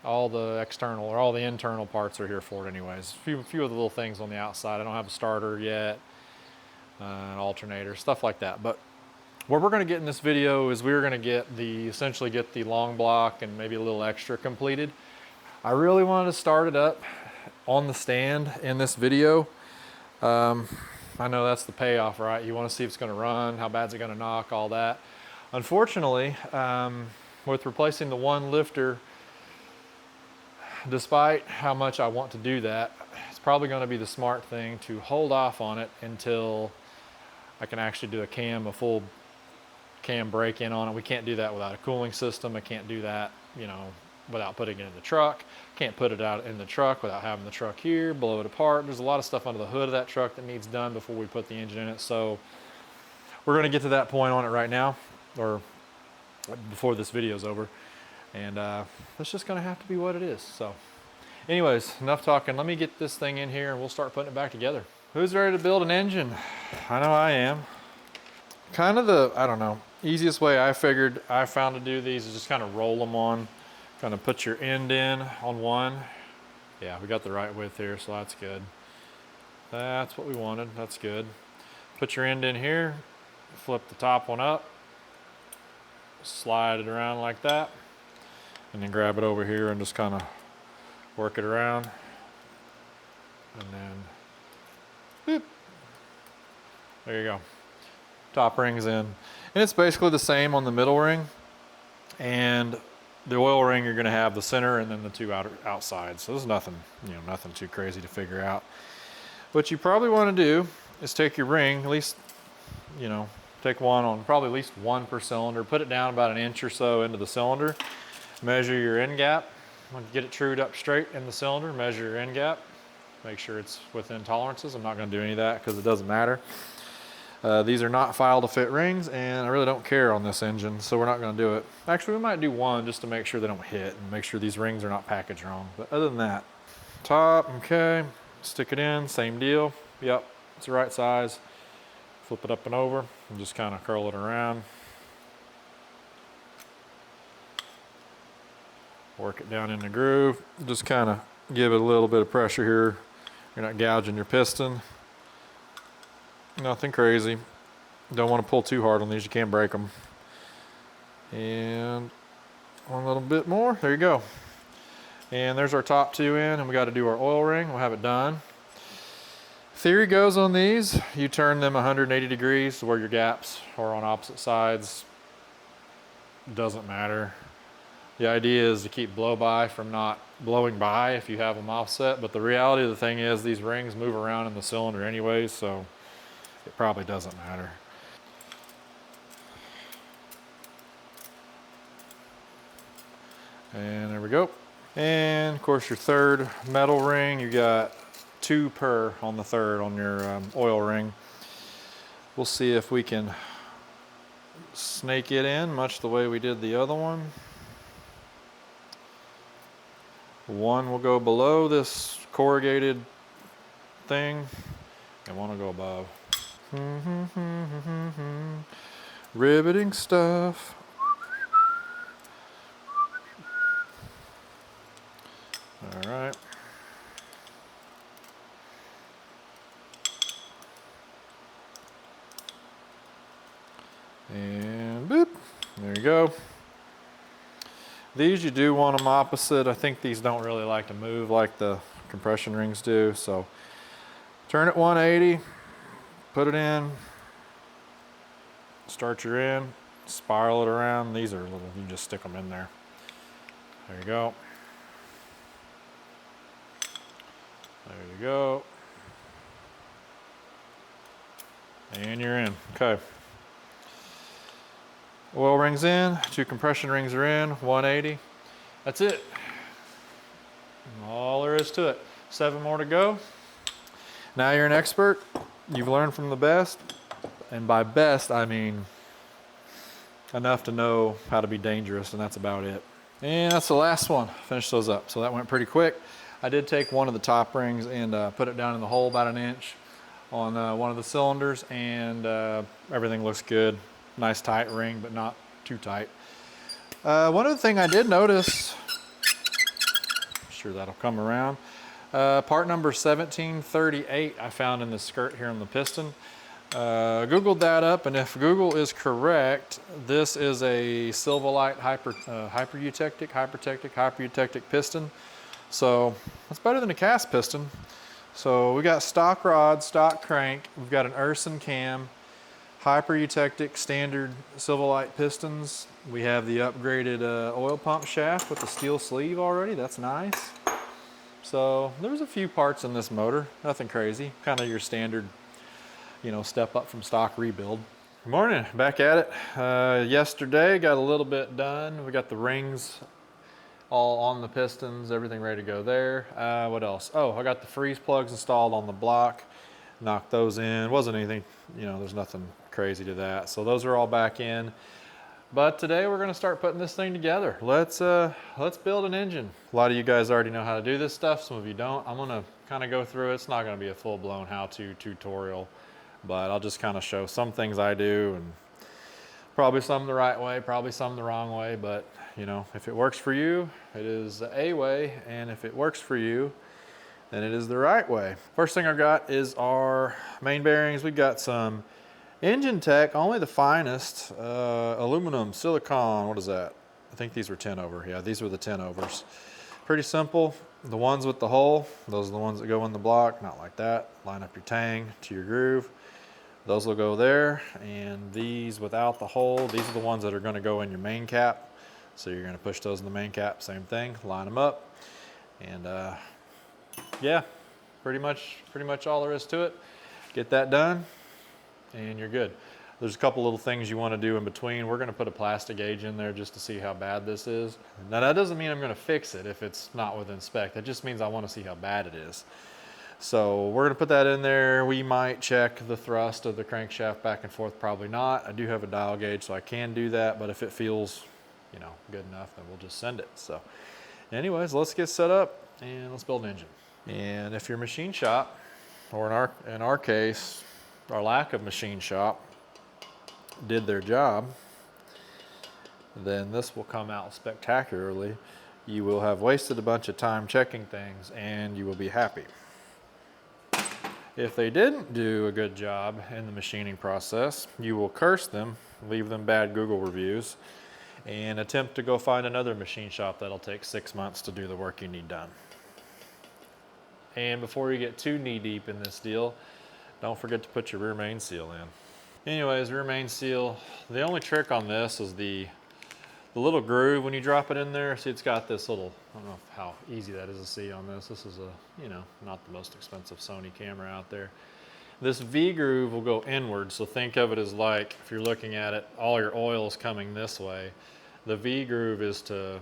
C: All the external or all the internal parts are here for it anyways. A few of the little things on the outside. I don't have a starter yet, an alternator, stuff like that. But what we're going to get in this video is we're going to get essentially get the long block and maybe a little extra completed. I really wanted to start it up on the stand in this video. I know that's the payoff, right? You want to see if it's going to run, how bad is it going to knock, all that. Unfortunately, with replacing the one lifter, despite how much I want to do that, it's probably going to be the smart thing to hold off on it until I can actually do a full cam break-in on it. We can't do that without a cooling system. I can't do that, you know, without putting it in the truck. Can't put it out in the truck without having the truck here, blow it apart. There's a lot of stuff under the hood of that truck that needs done before we put the engine in it. So we're gonna get to that point on it right now, or before this video's over. And that's just gonna have to be what it is. So anyways, enough talking. Let me get this thing in here and we'll start putting it back together. Who's ready to build an engine? I know I am. Kind of the, I don't know, easiest way I found to do these is just kind of roll them on. Kind of put your end in on one. Yeah, we got the right width here, so that's good. That's what we wanted, that's good. Put your end in here, flip the top one up, slide it around like that. And then grab it over here and just kind of work it around. And then, boop. There you go. Top ring's in. And it's basically the same on the middle ring. And the oil ring, you're gonna have the center and then the two outsides. So there's nothing, nothing too crazy to figure out. What you probably wanna do is take your ring, at least, take one on probably at least one per cylinder, put it down about an inch or so into the cylinder, measure your end gap. When you get it trued up straight in the cylinder, measure your end gap, make sure it's within tolerances. I'm not gonna do any of that because it doesn't matter. These are not file to fit rings, and I really don't care on this engine, so we're not gonna do it. Actually, we might do one just to make sure they don't hit and make sure these rings are not packaged wrong. But other than that, top, okay, stick it in, same deal. Yep, it's the right size. Flip it up and over and just kind of curl it around. Work it down in the groove. Just kind of give it a little bit of pressure here. You're not gouging your piston. Nothing crazy. Don't want to pull too hard on these, you can't break them. And one little bit more, there you go. And there's our top two in, and we got to do our oil ring. We'll have it done. Theory goes on these, you turn them 180 degrees to where your gaps are on opposite sides. Doesn't matter. The idea is to keep blow by from not blowing by if you have them offset, but the reality of the thing is these rings move around in the cylinder anyways, so it probably doesn't matter. And there we go. And of course your third metal ring, you got 2 per on the third on your oil ring. We'll see if we can snake it in much the way we did the other one. One will go below this corrugated thing, and one will go above. Riveting stuff. All right. And boop, there you go. These you do want them opposite. I think these don't really like to move like the compression rings do. So turn it 180, put it in, start your end, spiral it around. These are little, you just stick them in there. There you go. There you go. And you're in, okay. Oil rings in, 2 compression rings are in, 180. That's it. All there is to it. 7 more to go. Now you're an expert. You've learned from the best. And by best, I mean enough to know how to be dangerous, and that's about it. And that's the last one. Finish those up. So that went pretty quick. I did take one of the top rings and put it down in the hole about an inch on one of the cylinders, and everything looks good. Nice tight ring, but not too tight. One other thing I did notice, I'm sure that'll come around. Part number 1738 I found in the skirt here on the piston. Googled that up, and if Google is correct, this is a Silvolite hyperprotectic piston. So that's better than a cast piston. So we got stock rod, stock crank, we've got an Urson cam, hyper-eutectic standard Silvolite pistons. We have the upgraded oil pump shaft with the steel sleeve already. That's nice. So there's a few parts in this motor, nothing crazy. Kind of your standard, step up from stock rebuild. Good morning, back at it. Yesterday got a little bit done. We got the rings all on the pistons, everything ready to go there. What else? Oh, I got the freeze plugs installed on the block. Knocked those in. Wasn't anything, there's nothing crazy to that. So those are all back in. But today we're going to start putting this thing together. Let's build an engine. A lot of you guys already know how to do this stuff. Some of you don't. I'm going to kind of go through it. It's not going to be a full-blown how-to tutorial, but I'll just kind of show some things I do, and probably some the right way, probably some the wrong way. But if it works for you, it is a way, and if it works for you, then it is the right way. First thing I've got is our main bearings. We've got some Engine Tech, only the finest, aluminum, silicone, what is that? I think these were 10 over. Yeah, these were the 10 overs. Pretty simple. The ones with the hole, those are the ones that go in the block, not like that. Line up your tang to your groove. Those will go there. And these without the hole, these are the ones that are gonna go in your main cap. So you're gonna push those in the main cap, same thing, line them up. And yeah, pretty much all there is to it. Get that done and you're good. There's a couple little things you want to do in between. We're going to put a plastic gauge in there just to see how bad this is. Now that doesn't mean I'm going to fix it if it's not within spec. That just means I want to see how bad it is. So we're going to put that in there. We might check the thrust of the crankshaft back and forth, probably not. I do have a dial gauge so I can do that, but if it feels, you know, good enough, then we'll just send it. So anyways, let's get set up and let's build an engine. And if your machine shop, or in our case, our lack of machine shop, did their job, then this will come out spectacularly. You will have wasted a bunch of time checking things and you will be happy. If they didn't do a good job in the machining process, you will curse them, leave them bad Google reviews, and attempt to go find another machine shop that'll take 6 months to do the work you need done. And before you get too knee deep in this deal, don't forget to put your rear main seal in. Anyways, rear main seal, the only trick on this is the little groove when you drop it in there. See, it's got this little, I don't know how easy that is to see on this. This is a, you know, not the most expensive Sony camera out there. This V groove will go inward, so think of it as like, if you're looking at it, all your oil is coming this way. The V groove is to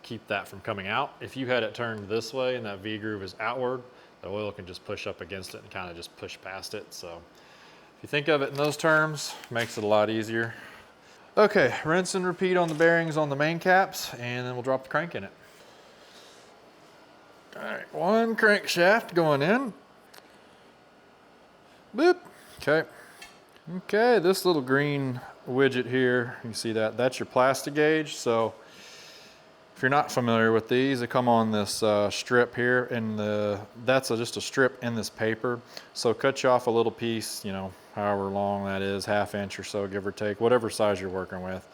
C: keep that from coming out. If you had it turned this way and that V groove is outward, the oil can just push up against it and kind of just push past it. So if you think of it in those terms, makes it a lot easier. Okay, rinse and repeat on the bearings on the main caps, and then we'll drop the crank in it. All right, one crankshaft going in. Boop, okay. Okay, this little green widget here, you see that, that's your plastic gauge. So if you're not familiar with these, they come on this strip here, and that's just a strip in this paper. So cut you off a little piece, you know, however long that is, ½ inch or so, give or take, whatever size you're working with.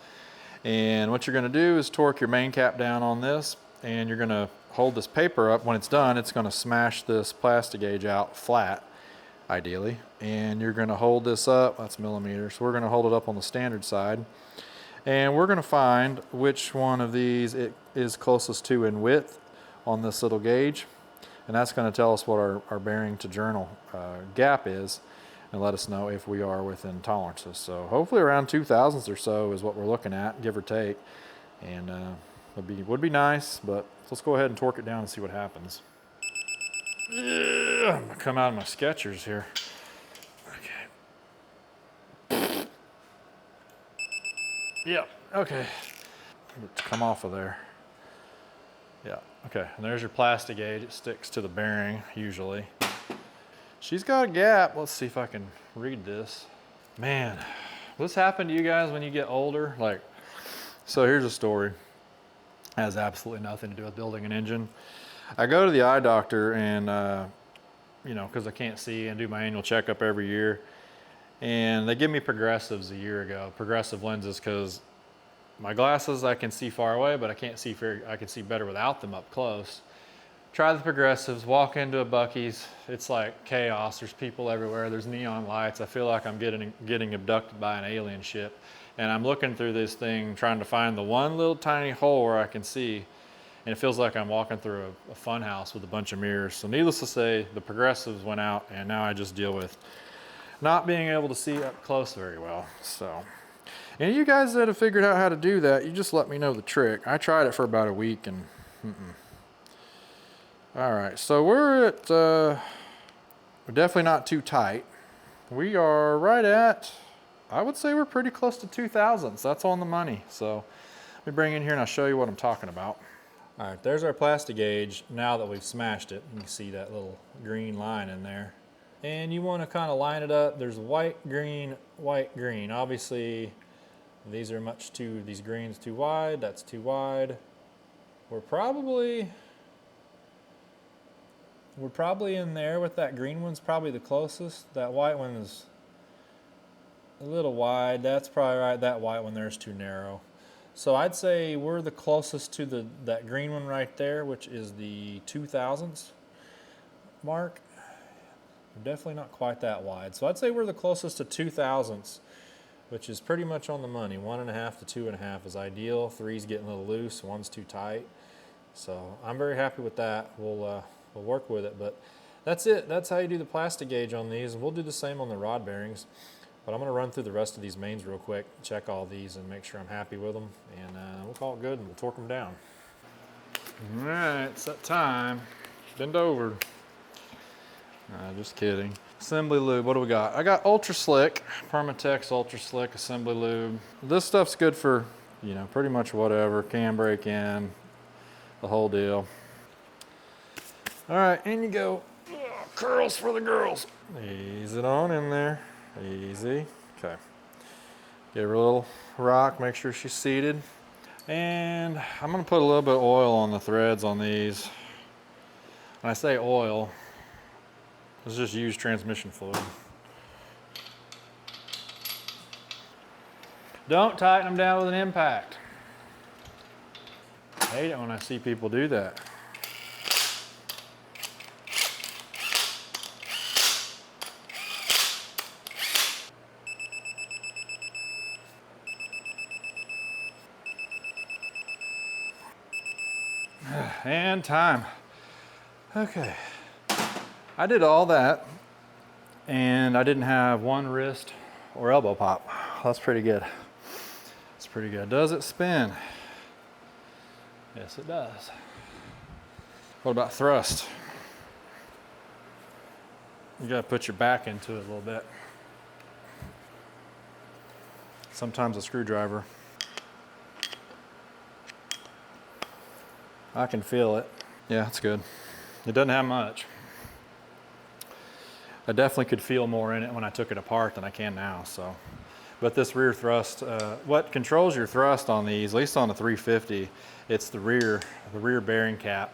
C: And what you're gonna do is torque your main cap down on this, and you're gonna hold this paper up. When it's done, it's gonna smash this plastic gauge out flat, ideally. And you're gonna hold this up, that's millimeters, so we're gonna hold it up on the standard side. And we're gonna find which one of these it is closest to in width on this little gauge. And that's gonna tell us what our bearing to journal gap is, and let us know if we are within tolerances. So hopefully around 2 thousandths or so is what we're looking at, give or take. And would be nice, but let's go ahead and torque it down and see what happens. I'm gonna come out of my Skechers here. Okay. Yeah, okay. Let's come off of there. Yeah, okay, and there's your plastic gauge. It sticks to the bearing, usually. She's got a gap. Let's see if I can read this. Man, will this happen to you guys when you get older? Like, so here's a story. It has absolutely nothing to do with building an engine. I go to the eye doctor and, you know, because I can't see, and do my annual checkup every year. And they give me progressives a year ago, progressive lenses, because my glasses, I can see far away, but I can see better without them up close. Try the progressives, walk into a Buc-ee's, it's like chaos. There's people everywhere, there's neon lights. I feel like I'm getting abducted by an alien ship. And I'm looking through this thing, trying to find the one little tiny hole where I can see. And it feels like I'm walking through a fun house with a bunch of mirrors. So needless to say, the progressives went out, and now I just deal with not being able to see up close very well. So, and you guys that have figured out how to do that, you just let me know the trick. I tried it for about a week and All right, so we're definitely not too tight. We are right at, I would say we're pretty close to 2 thousandths. That's on the money. So let me bring in here and I'll show you what I'm talking about. All right, there's our plastic gauge. Now that we've smashed it, you can see that little green line in there. And you want to kind of line it up. There's white, green, white, green. Obviously, these green's too wide. That's too wide. We're probably in there with that green one's probably the closest. That white one is a little wide. That's probably right. That white one there's too narrow. So I'd say we're the closest to that green one right there, which is the 2000s mark. We're definitely not quite that wide. So I'd say we're the closest to 2000s, which is pretty much on the money. 1.5 to 2.5 is ideal. 3's getting a little loose, 1's too tight. So I'm very happy with that. We'll work with it, but that's it. That's how you do the plastic gauge on these, and we'll do the same on the rod bearings. But I'm gonna run through the rest of these mains real quick, check all these and make sure I'm happy with them, and we'll call it good and we'll torque them down. All right, it's that time. Bend over. Just kidding. Assembly lube, what do we got? I got Ultra Slick, Permatex Ultra Slick assembly lube. This stuff's good for, you know, pretty much whatever, can break in, the whole deal. All right, in you go. Curls for the girls. Ease it on in there. Easy. Okay. Give her a little rock, make sure she's seated. And I'm gonna put a little bit of oil on the threads on these. When I say oil, let's just use transmission fluid. Don't tighten them down with an impact. I hate it when I see people do that. And time. Okay. I did all that and I didn't have one wrist or elbow pop. That's pretty good. It's pretty good. Does it spin? Yes, it does. What about thrust? You gotta put your back into it a little bit. Sometimes a screwdriver. I can feel it. Yeah, it's good. It doesn't have much. I definitely could feel more in it when I took it apart than I can now, so. But this rear thrust, what controls your thrust on these, at least on the 350, it's the rear bearing cap.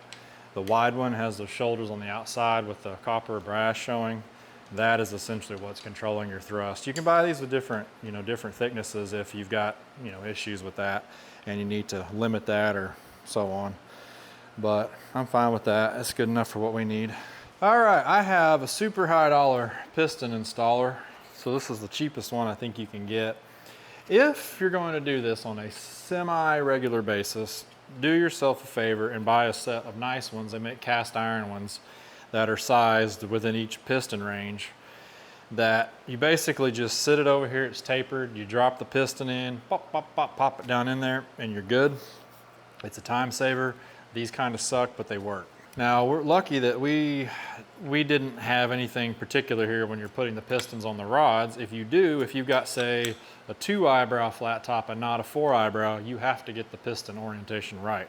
C: The wide one has the shoulders on the outside with the copper or brass showing. That is essentially what's controlling your thrust. You can buy these with different thicknesses if you've got, issues with that and you need to limit that or so on. But I'm fine with that. It's good enough for what we need. All right, I have a super high dollar piston installer. So this is the cheapest one I think you can get. If you're going to do this on a semi-regular basis, do yourself a favor and buy a set of nice ones. They make cast iron ones that are sized within each piston range, that you basically just sit it over here, it's tapered, you drop the piston in, pop, pop, pop, pop it down in there, and you're good. It's a time saver. These kind of suck, but they work. Now, we're lucky that we didn't have anything particular here when you're putting the pistons on the rods. If you've got, say, a 2 eyebrow flat top and not a 4 eyebrow, you have to get the piston orientation right.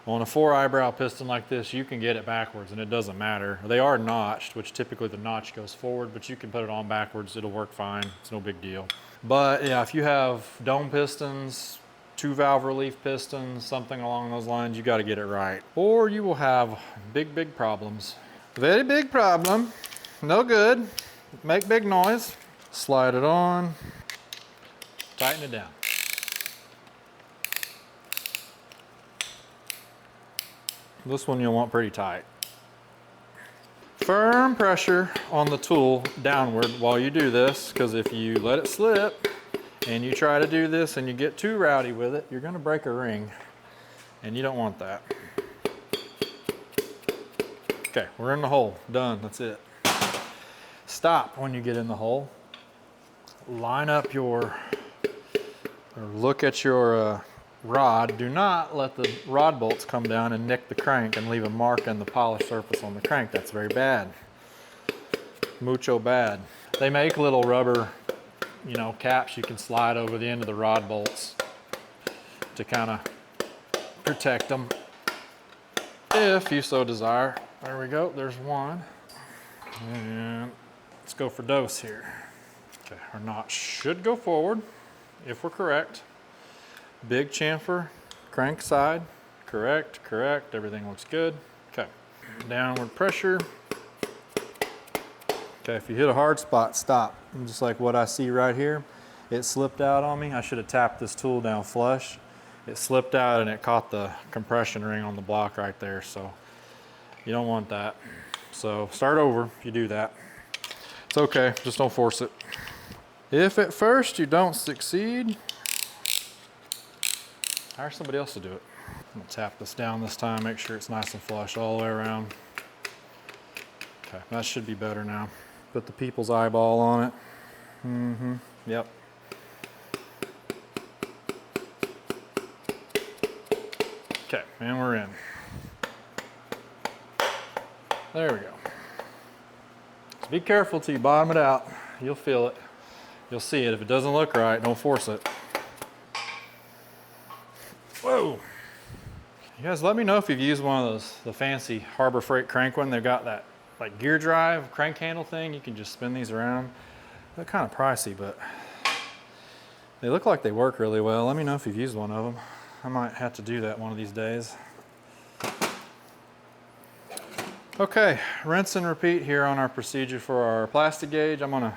C: On a 4 eyebrow piston like this, you can get it backwards and it doesn't matter. They are notched, which typically the notch goes forward, but you can put it on backwards, it'll work fine. It's no big deal. But yeah, if you have dome pistons, 2 valve relief pistons, something along those lines, you got to get it right, or you will have big problems. Very big problem. No good. Make big noise. Slide it on. Tighten it down. This one you'll want pretty tight. Firm pressure on the tool downward while you do this, because if you let it slip and you try to do this and you get too rowdy with it, you're going to break a ring, and you don't want that. Okay, we're in the hole. Done. That's it. Stop when you get in the hole. Line up or look at your rod. Do not let the rod bolts come down and nick the crank and leave a mark on the polished surface on the crank. That's very bad. Mucho bad. They make little rubber caps you can slide over the end of the rod bolts to kind of protect them if you so desire. There we go, there's one. And let's go for dose here. Okay, our notch should go forward if we're correct. Big chamfer, crank side, correct, everything looks good. Okay, downward pressure. Okay, if you hit a hard spot, stop. And just like what I see right here, it slipped out on me. I should have tapped this tool down flush. it slipped out and it caught the compression ring on the block right there. So you don't want that. So start over if you do that. It's okay, just don't force it. If at first you don't succeed, hire somebody else to do it. I'm gonna tap this down this time, make sure it's nice and flush all the way around. Okay, that should be better now. Put the people's eyeball on it. Yep. Okay, and we're in. There we go. So be careful till you bottom it out. You'll feel it. You'll see it. If it doesn't look right, don't force it. Whoa. You guys let me know if you've used one of those, the fancy Harbor Freight crank one. They've got that like gear drive crank handle thing. You can just spin these around. They're kind of pricey, but they look like they work really well. Let me know if you've used one of them. I might have to do that one of these days. Okay, rinse and repeat here on our procedure for our plastic gauge. I'm gonna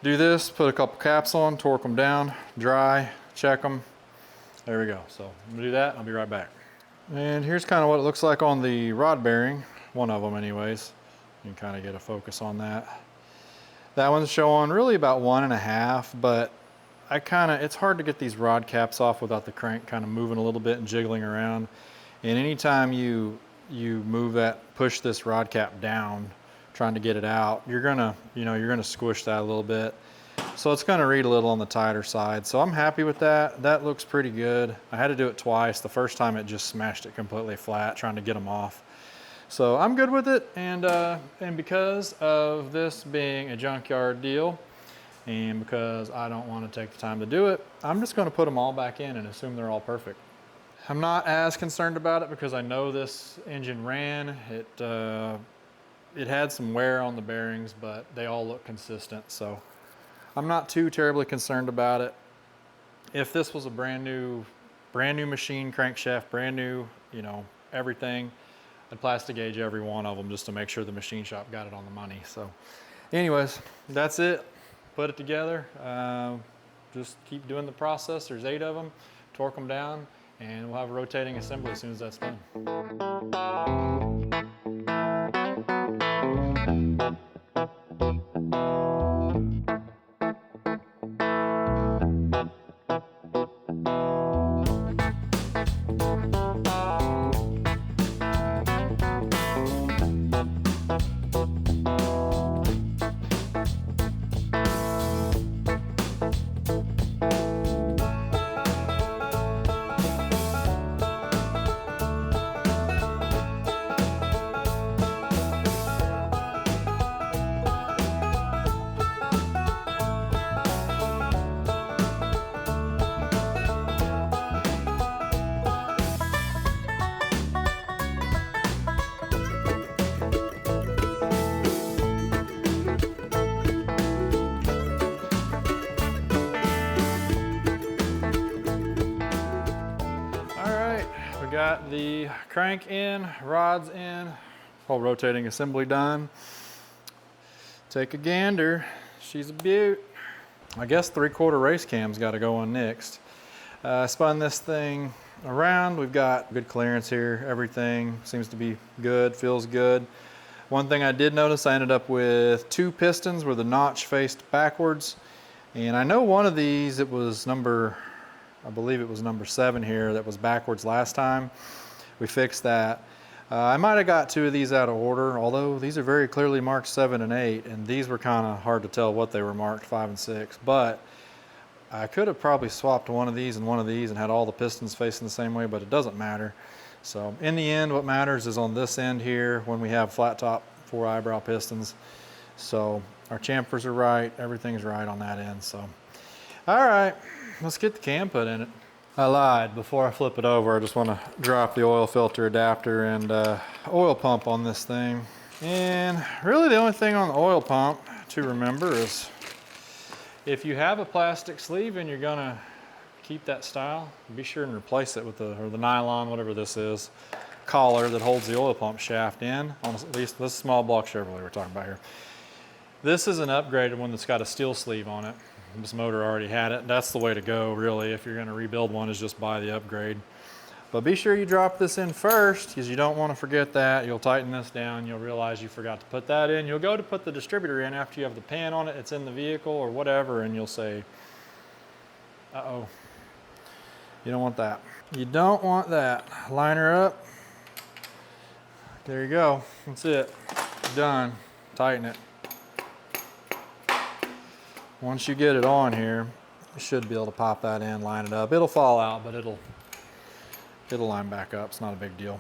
C: do this, put a couple caps on, torque them down, dry, check them. There we go. So I'm gonna do that, I'll be right back. And here's kind of what it looks like on the rod bearing, one of them anyways. You can kind of get a focus on that. That one's showing really about 1.5, but it's hard to get these rod caps off without the crank kind of moving a little bit and jiggling around. And anytime you move that, push this rod cap down, trying to get it out, you're gonna squish that a little bit. So it's gonna read a little on the tighter side. So I'm happy with that. That looks pretty good. I had to do it twice. The first time it just smashed it completely flat, trying to get them off. So I'm good with it. And because of this being a junkyard deal, and because I don't want to take the time to do it, I'm just gonna put them all back in and assume they're all perfect. I'm not as concerned about it because I know this engine ran. It had some wear on the bearings, but they all look consistent. So I'm not too terribly concerned about it. If this was a brand new machine, crankshaft, brand new, everything, I'd plastic gauge every one of them just to make sure the machine shop got it on the money. So anyways, that's it. Put it together. Just keep doing the process. There's 8 of them. Torque them down, and we'll have a rotating assembly as soon as that's done. Got the crank in, rods in, whole rotating assembly done. Take a gander. She's a beaut. I guess 3/4 race cam's got to go on next. Spun this thing around. We've got good clearance here. Everything seems to be good, feels good. One thing I did notice, I ended up with 2 pistons where the notch faced backwards. And I know one of these, I believe it was number 7 here that was backwards last time. We fixed that. I might have got 2 of these out of order, although these are very clearly marked 7 and 8, and these were kind of hard to tell what they were marked 5 and 6. But I could have probably swapped one of these and had all the pistons facing the same way, but it doesn't matter. So in the end, what matters is on this end here when we have flat top 4 eyebrow pistons. So our chamfers are right, everything's right on that end. So all right. Let's get the cam put in it. I lied. Before I flip it over, I just want to drop the oil filter adapter and oil pump on this thing. And really the only thing on the oil pump to remember is if you have a plastic sleeve and you're gonna keep that style, be sure and replace it with the nylon, whatever this is, collar that holds the oil pump shaft in, on at least this small block Chevrolet we're talking about here. This is an upgraded one that's got a steel sleeve on it. this motor already had it. That's the way to go, really. If you're gonna rebuild one, is just buy the upgrade. But be sure you drop this in first, because you don't want to forget that. You'll tighten this down, you'll realize you forgot to put that in. You'll go to put the distributor in after you have the pan on it, it's in the vehicle or whatever, and you'll say, uh-oh, you don't want that. You don't want that. Line her up. There you go, that's it, done. Tighten it. Once you get it on here, you should be able to pop that in, line it up. It'll fall out, but it'll line back up. It's not a big deal.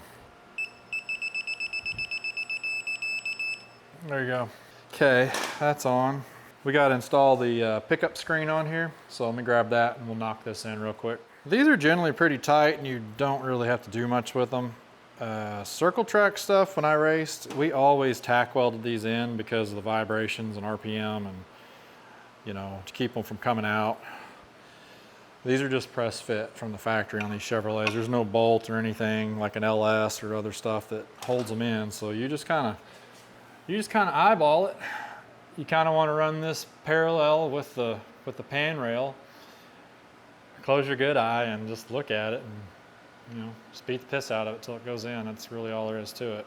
C: There you go. Okay, that's on. We got to install the pickup screen on here. So let me grab that and we'll knock this in real quick. These are generally pretty tight and you don't really have to do much with them. Circle track stuff, when I raced, we always tack welded these in because of the vibrations and RPM and, you know, to keep them from coming out. These are just press fit from the factory on these Chevrolets. There's no bolt or anything like an LS or other stuff that holds them in. So you just kind of eyeball it. You kind of want to run this parallel with the pan rail. Close your good eye and just look at it and, you know, just beat the piss out of it till it goes in. That's really all there is to it.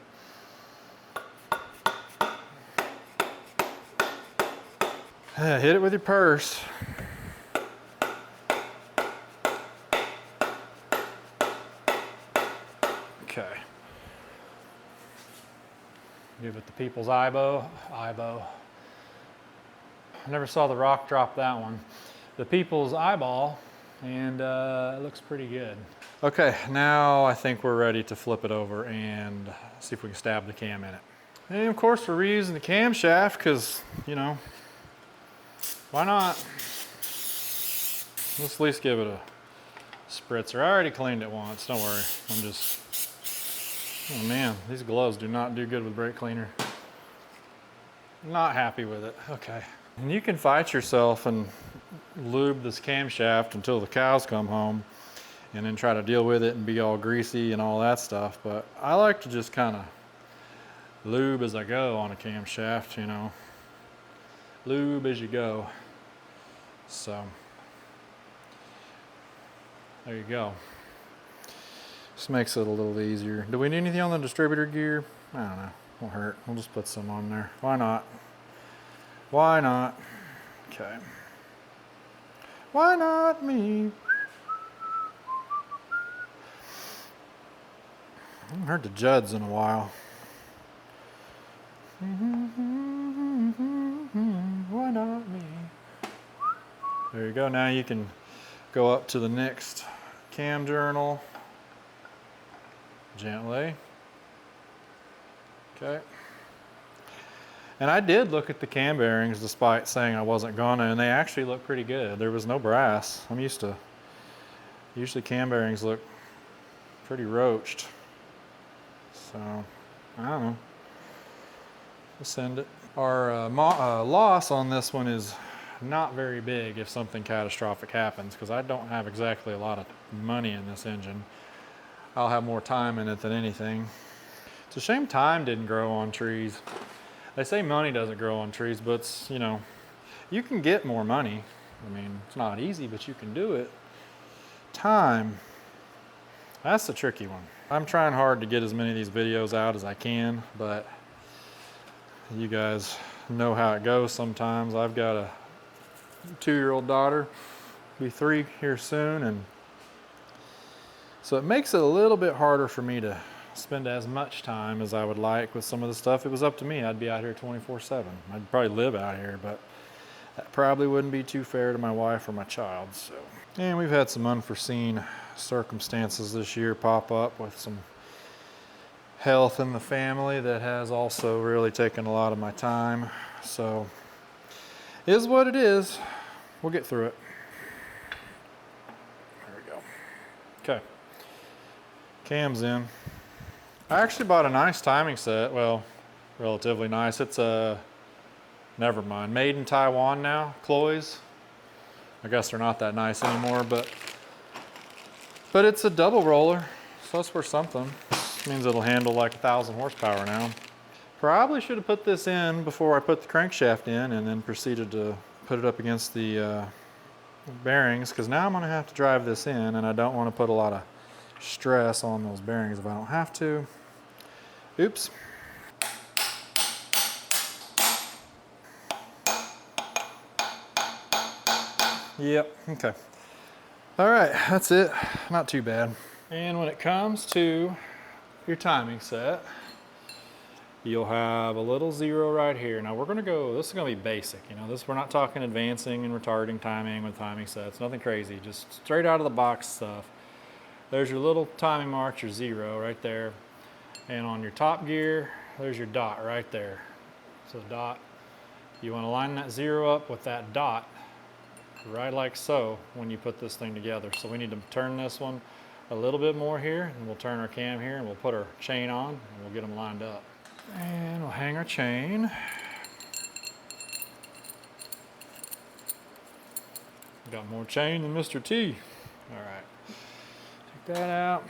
C: Hit it with your purse. Okay. Give it the people's eyebow. I never saw the Rock drop that one. The people's eyeball, and it looks pretty good. Okay, now I think we're ready to flip it over and see if we can stab the cam in it. And of course we're reusing the camshaft because, you know, why not? Let's at least give it a spritzer. I already cleaned it once, don't worry. I'm just, oh man, these gloves do not do good with brake cleaner. Not happy with it, okay. And you can fight yourself and lube this camshaft until the cows come home and then try to deal with it and be all greasy and all that stuff. But I like to just kind of lube as I go on a camshaft, you know. Lube as you go. So, there you go. Just makes it a little easier. Do we need anything on the distributor gear? I don't know. Won't hurt. We'll just put some on there. Why not? Why not? Okay. Why not me? I haven't heard the Judds in a while. Why not me? There you go. Now you can go up to the next cam journal. Gently. Okay. And I did look at the cam bearings despite saying I wasn't gonna, and they actually look pretty good. There was no brass. I'm used to, usually cam bearings look pretty roached. So, I don't know. We'll send it. Our loss on this one is not very big if something catastrophic happens, because I don't have exactly a lot of money in this engine. I'll have more time in it than anything. It's a shame time didn't grow on trees. They say money doesn't grow on trees, but it's, you know, you can get more money. I mean, it's not easy, but you can do it. Time, that's the tricky one. I'm trying hard to get as many of these videos out as I can, but you guys know how it goes sometimes. I've got a 2-year-old daughter, be 3 here soon, and so it makes it a little bit harder for me to spend as much time as I would like with some of the stuff. If it was up to me, I'd be out here 24/7. I'd probably live out here, but that probably wouldn't be too fair to my wife or my child. So, and we've had some unforeseen circumstances this year pop up with some health in the family that has also really taken a lot of my time. So, it is what it is. We'll get through it. There we go. Okay. Cam's in. I actually bought a nice timing set. Well, relatively nice. It's a, never mind, made in Taiwan now, Cloys. I guess they're not that nice anymore, but it's a double roller, so that's worth something. This means it'll handle like 1,000 horsepower now. Probably should have put this in before I put the crankshaft in and then proceeded to put it up against the bearings, because now I'm going to have to drive this in, and I don't want to put a lot of stress on those bearings if I don't have to. Oops. Yep, okay. All right, that's it. Not too bad. And when it comes to your timing set, you'll have a little 0 right here. Now we're gonna go, this is gonna be basic, you know, we're not talking advancing and retarding timing with timing sets, nothing crazy, just straight out of the box stuff. There's your little timing mark, your 0 right there. And on your top gear, there's your dot right there. So dot, you wanna line that 0 up with that dot, right like so, when you put this thing together. So we need to turn this one a little bit more here, and we'll turn our cam here, and we'll put our chain on, and we'll get them lined up. And we'll hang our chain. Got more chain than Mr. T. All right, take that out.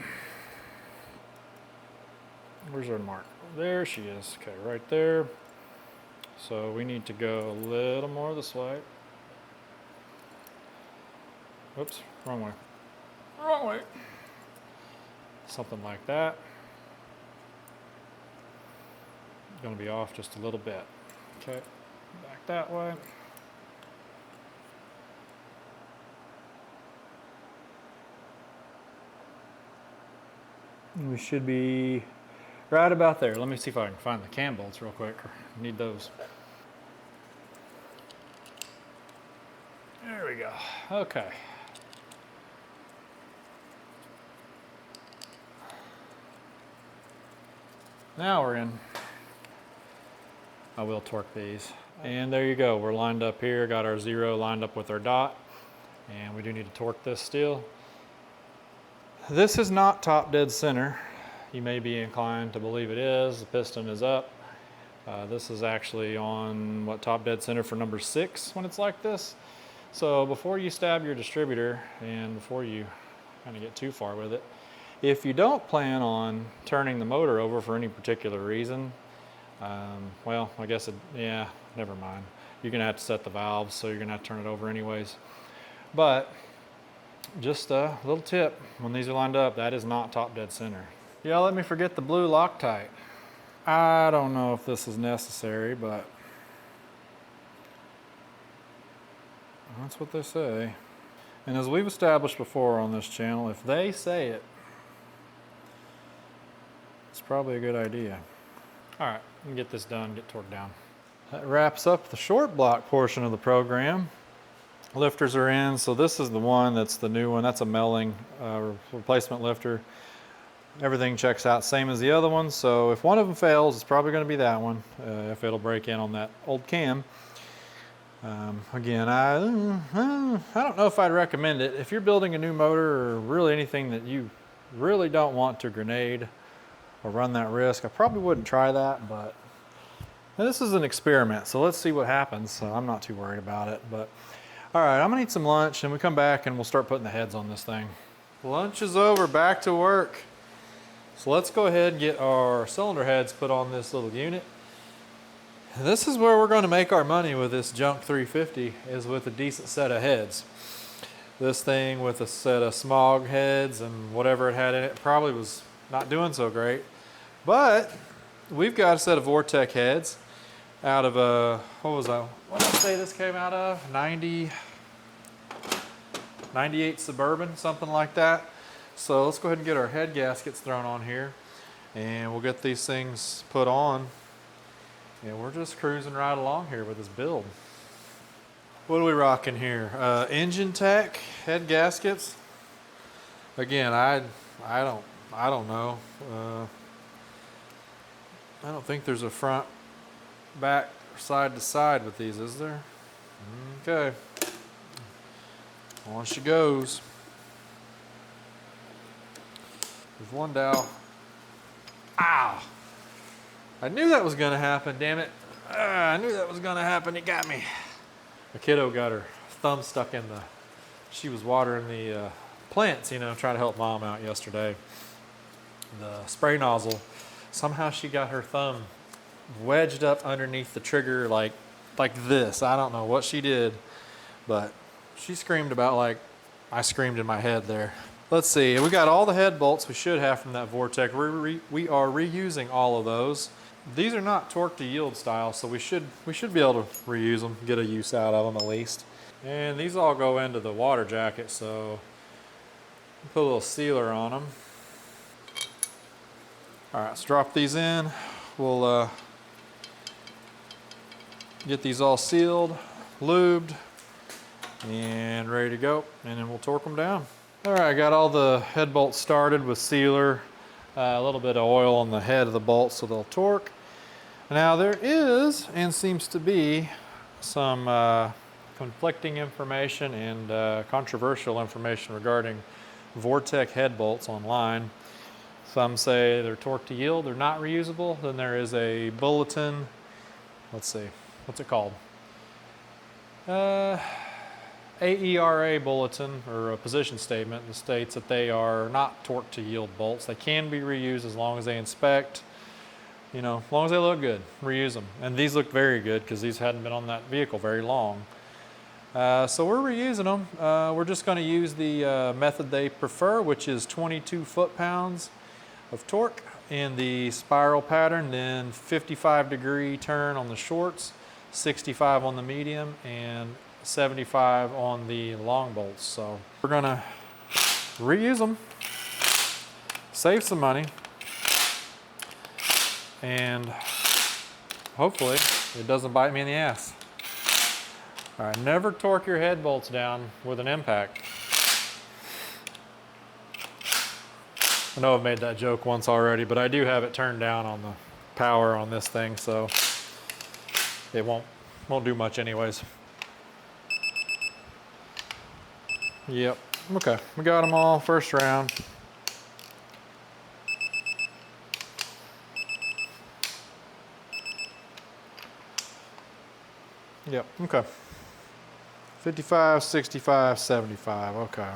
C: Where's our mark? There she is. Okay, right there. So we need to go a little more this way. Oops, wrong way. Wrong way. Something like that. Going to be off just a little bit. Okay, back that way. And we should be right about there. Let me see if I can find the cam bolts real quick. I need those. There we go. Okay. Now we're in. I will torque these. And there you go. We're lined up here. Got our 0 lined up with our dot. And we do need to torque this still. This is not top dead center. You may be inclined to believe it is. The piston is up. This is actually on top dead center for number 6 when it's like this. So before you stab your distributor and before you kind of get too far with it, if you don't plan on turning the motor over for any particular reason, well, I guess yeah, never mind. You're gonna have to set the valves, so you're gonna have to turn it over anyways. But just a little tip, when these are lined up, that is not top dead center. Yeah, let me forget the blue Loctite. I don't know if this is necessary, but that's what they say. And as we've established before on this channel, if they say it, it's probably a good idea. All right, let me get this done, get torqued down. That wraps up the short block portion of the program. Lifters are in, so this is the one that's the new one. That's a Melling replacement lifter. Everything checks out same as the other one, so if one of them fails, it's probably going to be that one, if it'll break in on that old cam. Again, I don't know if I'd recommend it. If you're building a new motor or really anything that you really don't want to grenade or run that risk, I probably wouldn't try that, but this is an experiment, so let's see what happens. So I'm not too worried about it, but all right, I'm gonna eat some lunch and we come back and we'll start putting the heads on this thing. Lunch is over, back to work. So let's go ahead and get our cylinder heads put on this little unit. And this is where we're going to make our money with this junk 350, is with a decent set of heads. This thing with a set of smog heads and whatever it had in it probably was not doing so great. But we've got a set of Vortec heads out of a, what did I say this came out of? 98 Suburban, something like that. So let's go ahead and get our head gaskets thrown on here and we'll get these things put on. And we're just cruising right along here with this build. What are we rocking here? Engine Tech head gaskets. Again, I don't know. I don't think there's a front, back, or side to side with these, is there? Okay. On she goes. There's one dowel. Ow! I knew that was gonna happen, damn it. I knew that was gonna happen, it got me. The kiddo got her thumb stuck in the, she was watering the plants, you know, trying to help mom out yesterday. The spray nozzle, somehow she got her thumb wedged up underneath the trigger, like like this. I don't know what she did, but she screamed about like I screamed in my head there. Let's see, we got all the head bolts we should have from that Vortec. We are reusing all of those. These are not torque to yield style, so we should be able to reuse them, get a use out of them at least. And these all go into the water jacket, so put a little sealer on them. All right, let's drop these in. We'll get these all sealed, lubed, and ready to go, and then we'll torque them down. All right, I got all the head bolts started with sealer, a little bit of oil on the head of the bolts so they'll torque. Now there is, and seems to be, some conflicting information and controversial information regarding Vortec head bolts online. Some say they're torque to yield, they're not reusable. Then there is a bulletin, let's see, what's it called? AERA bulletin, or a position statement, that states that they are not torque to yield bolts. They can be reused as long as they inspect, you know, as long as they look good, reuse them. And these look very good because these hadn't been on that vehicle very long. So we're reusing them. We're just going to use the method they prefer, which is 22 foot-pounds of torque in the spiral pattern, then 55-degree turn on the shorts, 65 on the medium, and 75 on the long bolts. So we're gonna reuse them, save some money, and hopefully it doesn't bite me in the ass. All right, never torque your head bolts down with an impact. I know I've made that joke once already, but I do have it turned down on the power on this thing, so it won't do much anyways. Yep, okay, we got them all first round. Yep, okay. 55, 65, 75, okay.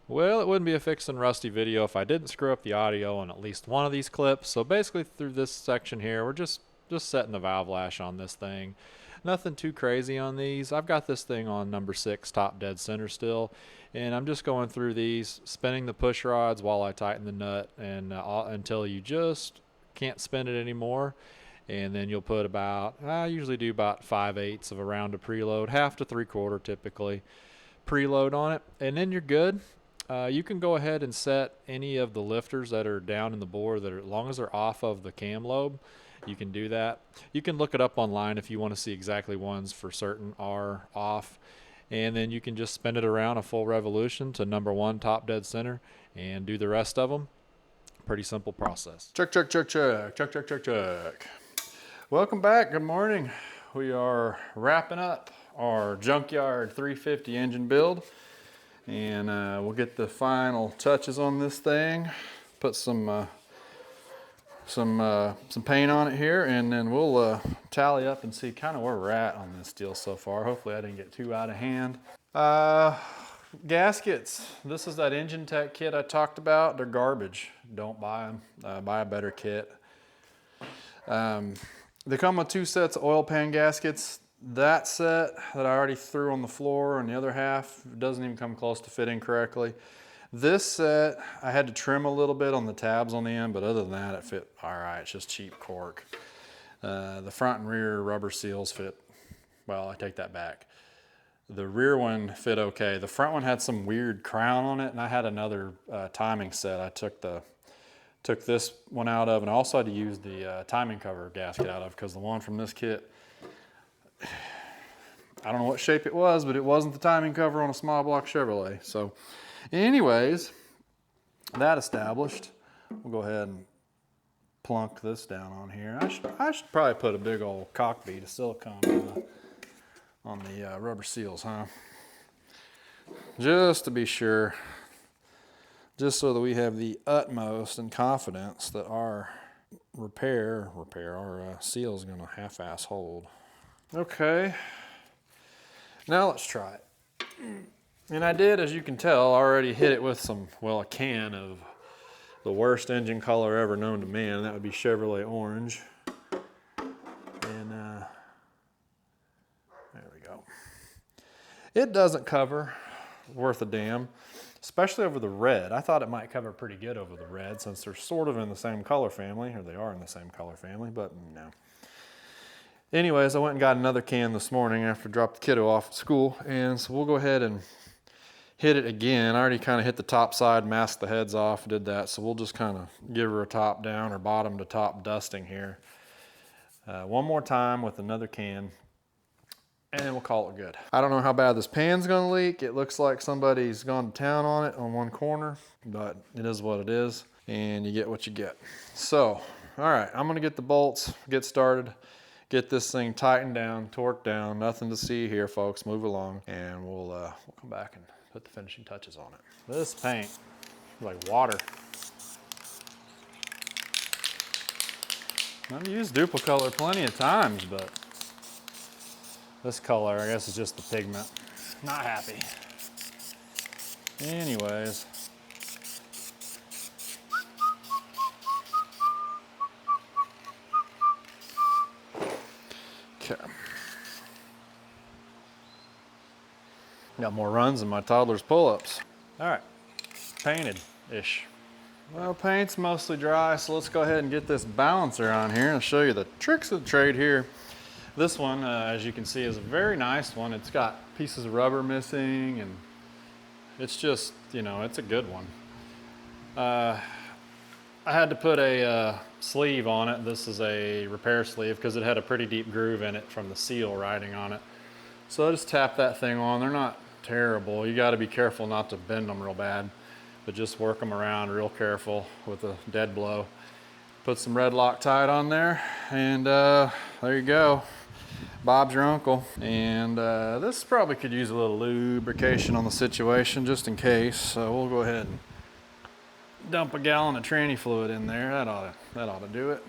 C: Well, it wouldn't be a Fixin' Rusty video if I didn't screw up the audio on at least one of these clips. So basically through this section here, we're just setting the valve lash on this thing. Nothing too crazy on these. I've got this thing on number 6, top dead center still, and I'm just going through these, spinning the push rods while I tighten the nut, and until you just can't spin it anymore. And then you'll put about, I usually do about 5/8 of a round of preload, half to 3/4 typically, preload on it, and then you're good. You can go ahead and set any of the lifters that are down in the bore, that are, as long as they're off of the cam lobe, you can do that. You can look it up online if you want to see exactly ones for certain are off, and then you can just spin it around a full revolution to number 1 top dead center and do the rest of them. Pretty simple process. Check, check, check, check, check, check, check, check. Welcome back, good morning. We are wrapping up our junkyard 350 engine build, and we'll get the final touches on this thing, put some paint on it here, and then we'll tally up and see kind of where we're at on this deal so far. Hopefully I didn't get too out of hand. Gaskets. This is that Engine Tech kit I talked about. They're garbage. Don't buy them. Buy a better kit. They come with 2 sets of oil pan gaskets. That set that I already threw on the floor, and the other half doesn't even come close to fitting correctly. This set, I had to trim a little bit on the tabs on the end, but other than that, it fit all right. It's just cheap cork. The front and rear rubber seals fit, well, I take that back. The rear one fit okay. The front one had some weird crown on it, and I had another timing set I took this one out of, and I also had to use the timing cover gasket out of, because the one from this kit, I don't know what shape it was, but it wasn't the timing cover on a small block Chevrolet. So anyways, that established, we'll go ahead and plunk this down on here. I should probably put a big old cock bead of silicone on the rubber seals, huh? Just to be sure. Just so that we have the utmost and confidence that our our seal is going to half-ass hold. Okay, now let's try it. And I did, as you can tell, already hit it with some, well, a can of the worst engine color ever known to man. That would be Chevrolet orange. And It doesn't cover worth a damn, especially over the red. I thought it might cover pretty good over the red since they're sort of in the same color family, or they are in the same color family, but no. Anyways, I went and got another can this morning after I dropped the kiddo off at school, and so we'll go ahead and hit it again. I already kind of hit the top side, masked the heads off, did that, so we'll just kind of give her a top down or bottom to top dusting here. One more time with another can, and then we'll call it good. I don't know how bad this pan's gonna leak. It looks like somebody's gone to town on it on one corner, but it is what it is, and you get what you get. So, all right, I'm gonna get the bolts, get started, get this thing tightened down, torqued down. Nothing to see here, folks. Move along, and we'll come back and put the finishing touches on it. This paint is like water. I've used Duplicolor plenty of times, but this color, I guess, is just the pigment. Not happy. Anyways. Okay. Got more runs than my toddler's pull-ups. All right, painted-ish. Well, paint's mostly dry, so let's go ahead and get this balancer on here and show you the tricks of the trade here. This one, as you can see, is a very nice one. It's got pieces of rubber missing, and it's just, you know, it's a good one. I had to put a sleeve on it. This is a repair sleeve because it had a pretty deep groove in it from the seal riding on it. So I just tap that thing on. They're not terrible. You got to be careful not to bend them real bad, but just work them around real careful with a dead blow. Put some red Loctite on there, and there you go. Bob's your uncle. And this probably could use a little lubrication on the situation just in case. So we'll go ahead and dump a gallon of tranny fluid in there. That ought to do it.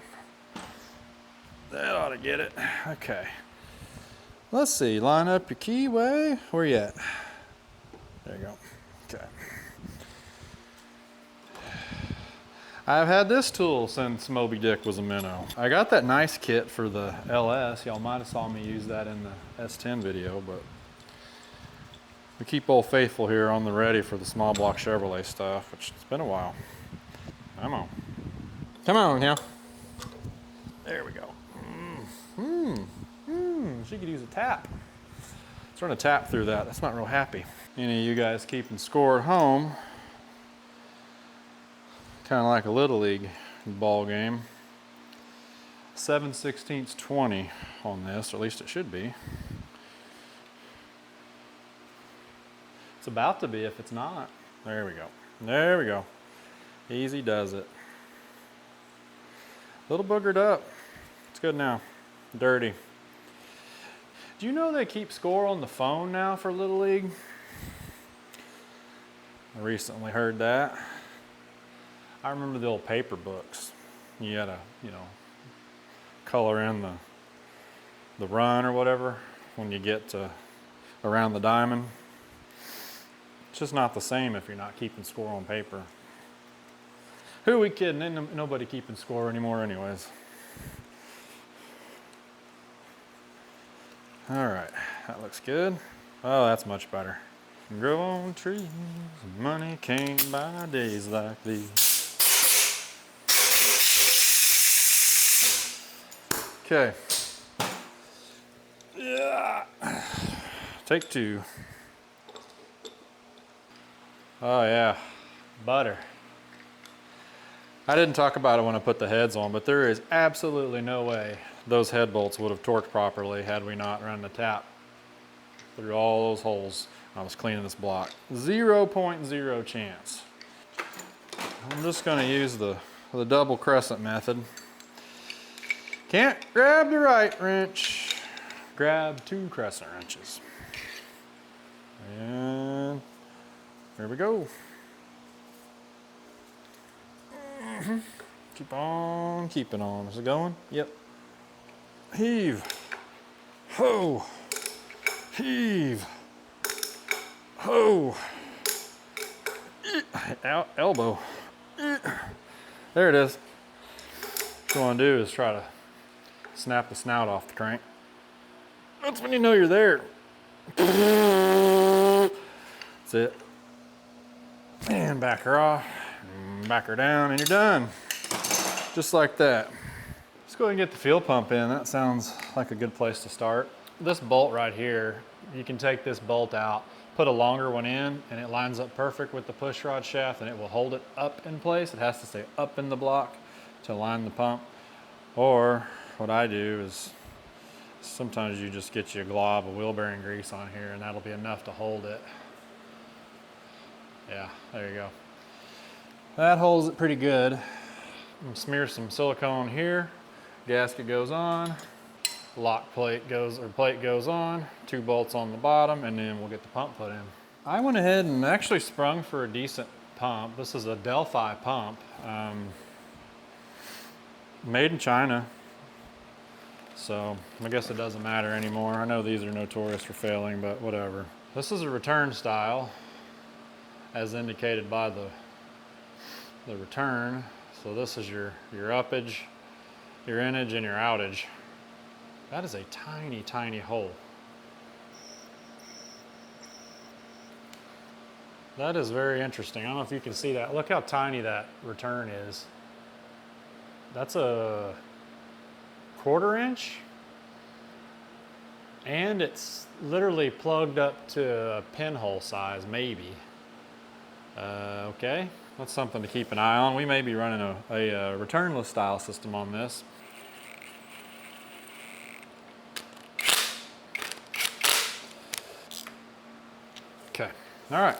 C: That ought to get it. Okay. Let's see, line up your keyway. Where you at? There you go. Okay. I've had this tool since Moby Dick was a minnow. I got that nice kit for the LS. Y'all might have saw me use that in the S10 video, but we keep Old Faithful here on the ready for the small block Chevrolet stuff, which it's been a while. Come on. Come on now. There we go. She could use a tap. Let's run a tap through that. That's not real happy. Any of you guys keeping score at home, kind of like a Little League ball game. 7/16 20 on this, or at least it should be. It's about to be if it's not. There we go. There we go. Easy does it. A little boogered up. It's good now. Dirty. Do you know they keep score on the phone now for Little League? I recently heard that. I remember the old paper books. You had to, you know, color in the run or whatever when you get to around the diamond. It's just not the same if you're not keeping score on paper. Who are we kidding? Ain't nobody keeping score anymore anyways. All right, that looks good. Oh, that's much better. Grow on trees, money came by days like these. Okay. Yeah. Take two. Oh yeah, butter. I didn't talk about it when I put the heads on, but there is absolutely no way those head bolts would have torqued properly had we not run the tap through all those holes. I was cleaning this block. 0.0 chance. I'm just gonna use the double crescent method. Can't grab the right wrench. Grab 2 crescent wrenches. And there we go. Keep on keeping on. Is it going? Yep. Heave. Ho. Heave. Ho. Elbow. There it is. What you want to do is try to snap the snout off the crank. That's when you know you're there. That's it. And back her off, back her down, and you're done. Just like that. Let's go ahead and get the fuel pump in. That sounds like a good place to start. This bolt right here, you can take this bolt out, put a longer one in, and it lines up perfect with the push rod shaft, and it will hold it up in place. It has to stay up in the block to line the pump. Or what I do is sometimes you just get you a glob of wheel bearing grease on here, and that'll be enough to hold it. Yeah, there you go. That holds it pretty good. Smear some silicone here. Gasket goes on. Lock plate goes on. 2 bolts on the bottom, and then we'll get the pump put in. I went ahead and actually sprung for a decent pump. This is a Delphi pump, made in China. So I guess it doesn't matter anymore. I know these are notorious for failing, but whatever. This is a return style, as indicated by the return. So this is your uppage, your innage, and your outage. That is a tiny, tiny hole. That is very interesting. I don't know if you can see that. Look how tiny that return is. That's a 1/4 inch. And it's literally plugged up to a pinhole size, maybe. Okay, that's something to keep an eye on. We may be running a returnless style system on this. Okay, all right,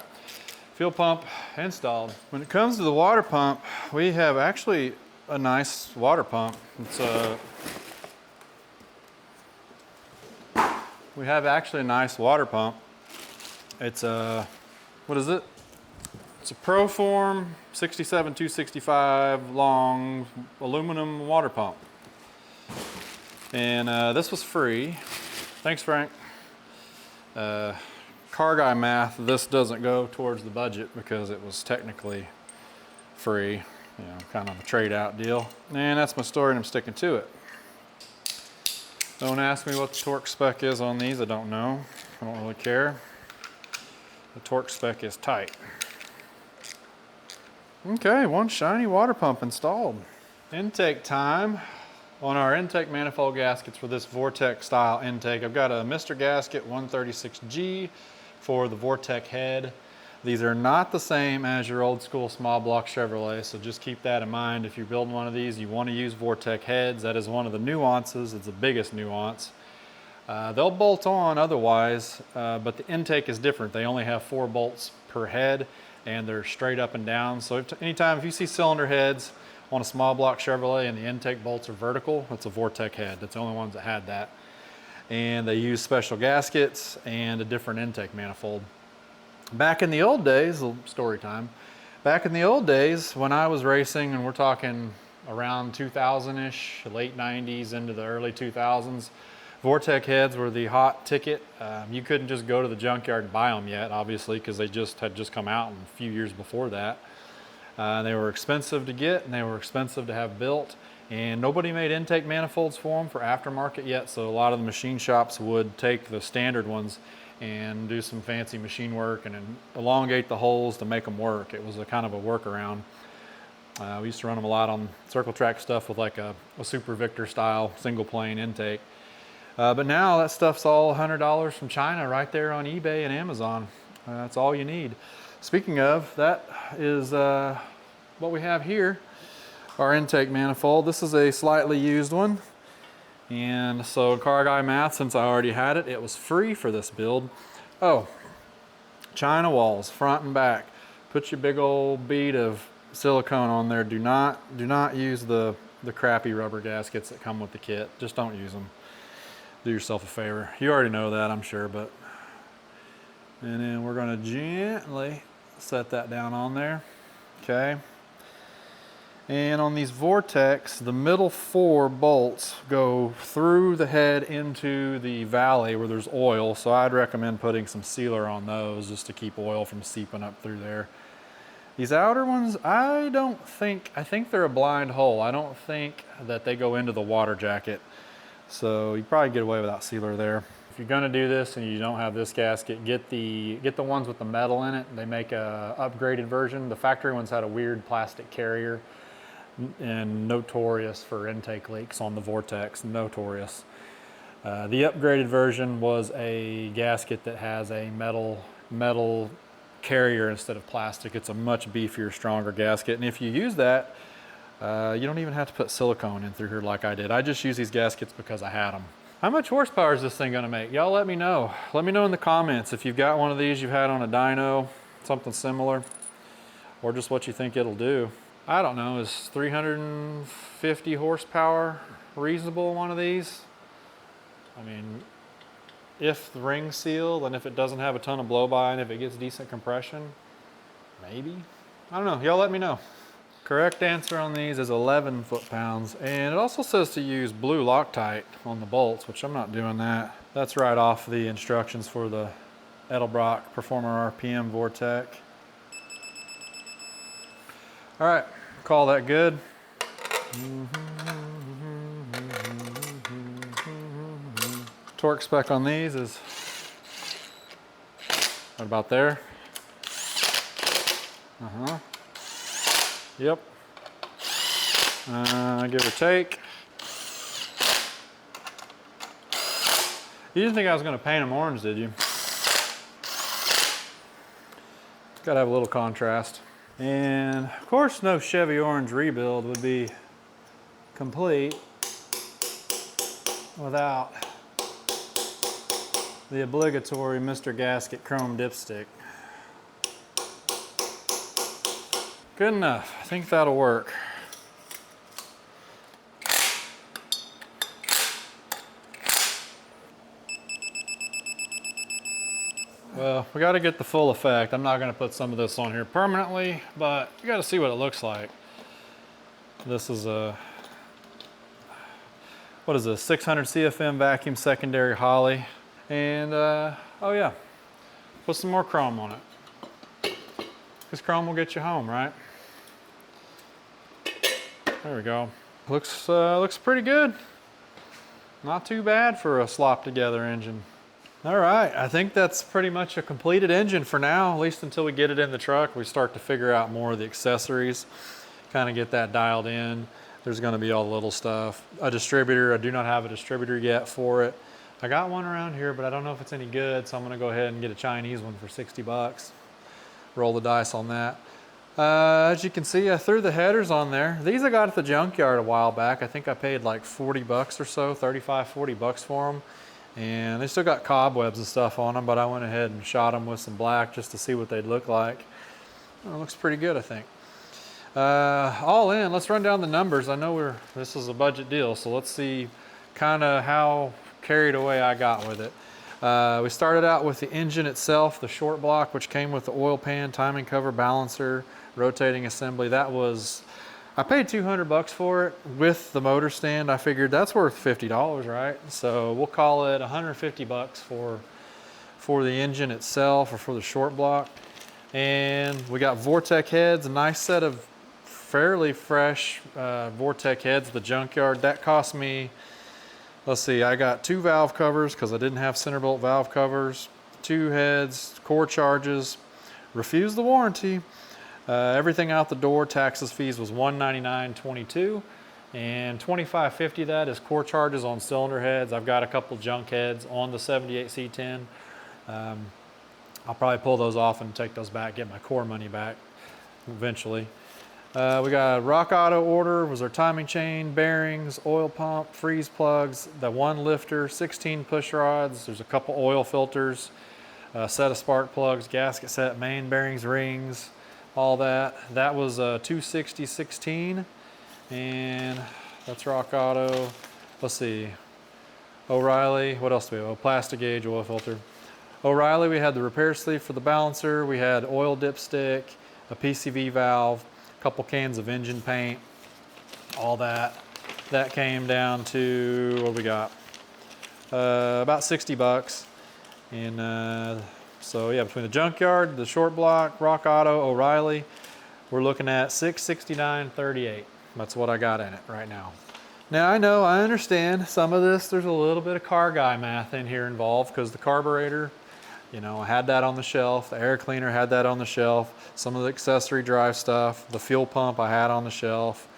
C: fuel pump installed. When it comes to the water pump, we have actually a nice water pump. We have actually a nice water pump. It's a, what is it? It's a Proform 67265 long aluminum water pump. And this was free. Thanks, Frank. Car guy math, this doesn't go towards the budget because it was technically free, you know, kind of a trade out deal. And that's my story, and I'm sticking to it. Don't ask me what the torque spec is on these, I don't know. I don't really care. The torque spec is tight. Okay, one shiny water pump installed. Intake time. On our intake manifold gaskets for this Vortec style intake, I've got a Mr. Gasket 136G for the Vortec head. These are not the same as your old school small block Chevrolet, so just keep that in mind. If you're building one of these, you want to use Vortec heads. That is one of the nuances. It's the biggest nuance. They'll bolt on otherwise, but the intake is different. They only have 4 bolts per head, and they're straight up and down. So anytime if you see cylinder heads on a small block Chevrolet and the intake bolts are vertical, it's a Vortec head. That's the only ones that had that. And they use special gaskets and a different intake manifold. Back in the old days, story time, back in the old days when I was racing, and we're talking around 2000-ish, late 90s into the early 2000s, Vortec heads were the hot ticket. You couldn't just go to the junkyard and buy them yet, obviously, because they had just come out a few years before that. They were expensive to get, and they were expensive to have built, and nobody made intake manifolds for them for aftermarket yet, so a lot of the machine shops would take the standard ones and do some fancy machine work and elongate the holes to make them work. It was a kind of a workaround. We used to run them a lot on circle track stuff with like a Super Victor style single plane intake. But now that stuff's all $100 from China right there on eBay and Amazon. That's all you need. Speaking of, that is what we have here, our intake manifold. This is a slightly used one. And so car guy math, since I already had it, it was free for this build. Oh, China walls, front and back. Put your big old bead of silicone on there. Do not use the crappy rubber gaskets that come with the kit. Just don't use them. Do yourself a favor. You already know that, I'm sure, but. And then we're gonna gently set that down on there, okay? And on these Vortex, the middle 4 bolts go through the head into the valley where there's oil, so I'd recommend putting some sealer on those just to keep oil from seeping up through there. These outer ones, I think they're a blind hole. I don't think that they go into the water jacket. So you probably get away without sealer there. if you're gonna do this and you don't have this gasket, get the ones with the metal in it. They make a upgraded version. The factory ones had a weird plastic carrier and notorious for intake leaks on the Vortex, notorious. The upgraded version was a gasket that has a metal carrier instead of plastic. It's a much beefier, stronger gasket. And if you use that, you don't even have to put silicone in through here like I did. I just use these gaskets because I had them. How much horsepower is this thing gonna make? Y'all let me know. Let me know in the comments if you've got one of these you've had on a dyno, something similar, or just what you think it'll do. I don't know, is 350 horsepower reasonable on one of these? I mean, if the ring's sealed and if it doesn't have a ton of blow-by and if it gets decent compression, maybe? I don't know, y'all let me know. Correct answer on these is 11 foot-pounds. And it also says to use blue Loctite on the bolts, which I'm not doing that. That's right off the instructions for the Edelbrock Performer RPM Vortec. All right, call that good. Torque spec on these is right about there. Yep. Give or take. You didn't think I was going to paint them orange, did you? It's got to have a little contrast. And of course, no Chevy orange rebuild would be complete without the obligatory Mr. Gasket chrome dipstick. Good enough. I think that'll work. Well, we got to get the full effect. I'm not going to put some of this on here permanently, but you got to see what it looks like. This is a, what is this, 600 CFM vacuum secondary Holley. And, oh yeah, put some more chrome on it. Because chrome will get you home, right? There we go. Looks pretty good. Not too bad for a slop together engine. All right, I think that's pretty much a completed engine for now, at least until we get it in the truck. We start to figure out more of the accessories, kind of get that dialed in. There's gonna be all the little stuff. A distributor, I do not have a distributor yet for it. I got one around here, but I don't know if it's any good, so I'm gonna go ahead and get a Chinese one for 60 bucks. Roll the dice on that. As you can see, I threw the headers on there. These I got at the junkyard a while back. I think I paid like 40 bucks or so, 35, 40 bucks for them. And they still got cobwebs and stuff on them, but I went ahead and shot them with some black just to see what they'd look like. Well, it looks pretty good, I think. All in, let's run down the numbers. I know this is a budget deal, so let's see kind of how carried away I got with it. We started out with the engine itself, the short block, which came with the oil pan, timing cover, balancer, rotating assembly. I paid 200 bucks for it with the motor stand. I figured that's worth $50, right? So we'll call it 150 bucks for the engine itself or for the short block. And we got Vortec heads, a nice set of fairly fresh Vortec heads, the junkyard. That cost me, let's see, I got 2 valve covers because I didn't have center bolt valve covers, 2 heads, core charges, refused the warranty. Everything out the door, taxes, fees was $199.22, and $25.50 that is core charges on cylinder heads. I've got a couple junk heads on the 78 C10. I'll probably pull those off and take those back, get my core money back eventually. We got a Rock Auto order, was our timing chain, bearings, oil pump, freeze plugs, the 1 lifter, 16 push rods, there's a couple oil filters, a set of spark plugs, gasket set, main bearings, rings, all that. That was a 260/16, and that's Rock Auto. Let's see, O'Reilly, what else do we have? Oh, plastic gauge oil filter. O'Reilly, we had the repair sleeve for the balancer, we had oil dipstick, a PCV valve, a couple cans of engine paint, all that. That came down to, what we got? About 60 bucks. And so yeah, between the junkyard, the short block, Rock Auto, O'Reilly, we're looking at $669.38. That's what I got in it right now. Now I understand some of this, there's a little bit of car guy math in here involved because the carburetor, you know, I had that on the shelf. The air cleaner had that on the shelf. Some of the accessory drive stuff, the fuel pump I had on the shelf,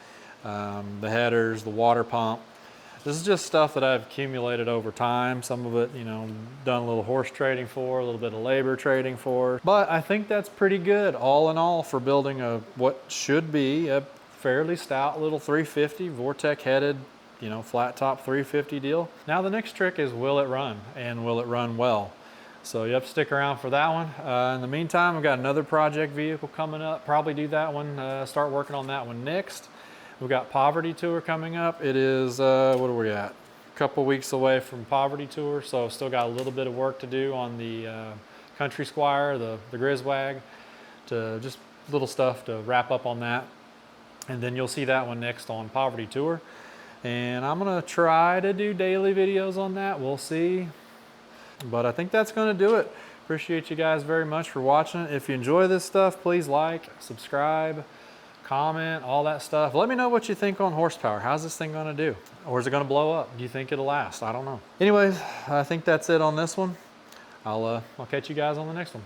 C: the headers, the water pump. This is just stuff that I've accumulated over time. Some of it, you know, done a little horse trading for, a little bit of labor trading for. But I think that's pretty good all in all for building what should be a fairly stout little 350 Vortec headed, you know, flat top 350 deal. Now the next trick is, will it run, and will it run well? So you have to stick around for that one. In the meantime, I've got another project vehicle coming up. Probably do that one, start working on that one next. We've got Poverty Tour coming up. It is, what are we at? A couple weeks away from Poverty Tour, so still got a little bit of work to do on the Country Squire, the Grizzwag, to just little stuff to wrap up on that. And then you'll see that one next on Poverty Tour. And I'm gonna try to do daily videos on that, we'll see. But I think that's gonna do it. Appreciate you guys very much for watching. If you enjoy this stuff, please like, subscribe, comment, all that stuff. Let me know what you think on horsepower. How's this thing gonna do? Or is it gonna blow up? Do you think it'll last? I don't know. Anyways, I think that's it on this one. I'll catch you guys on the next one.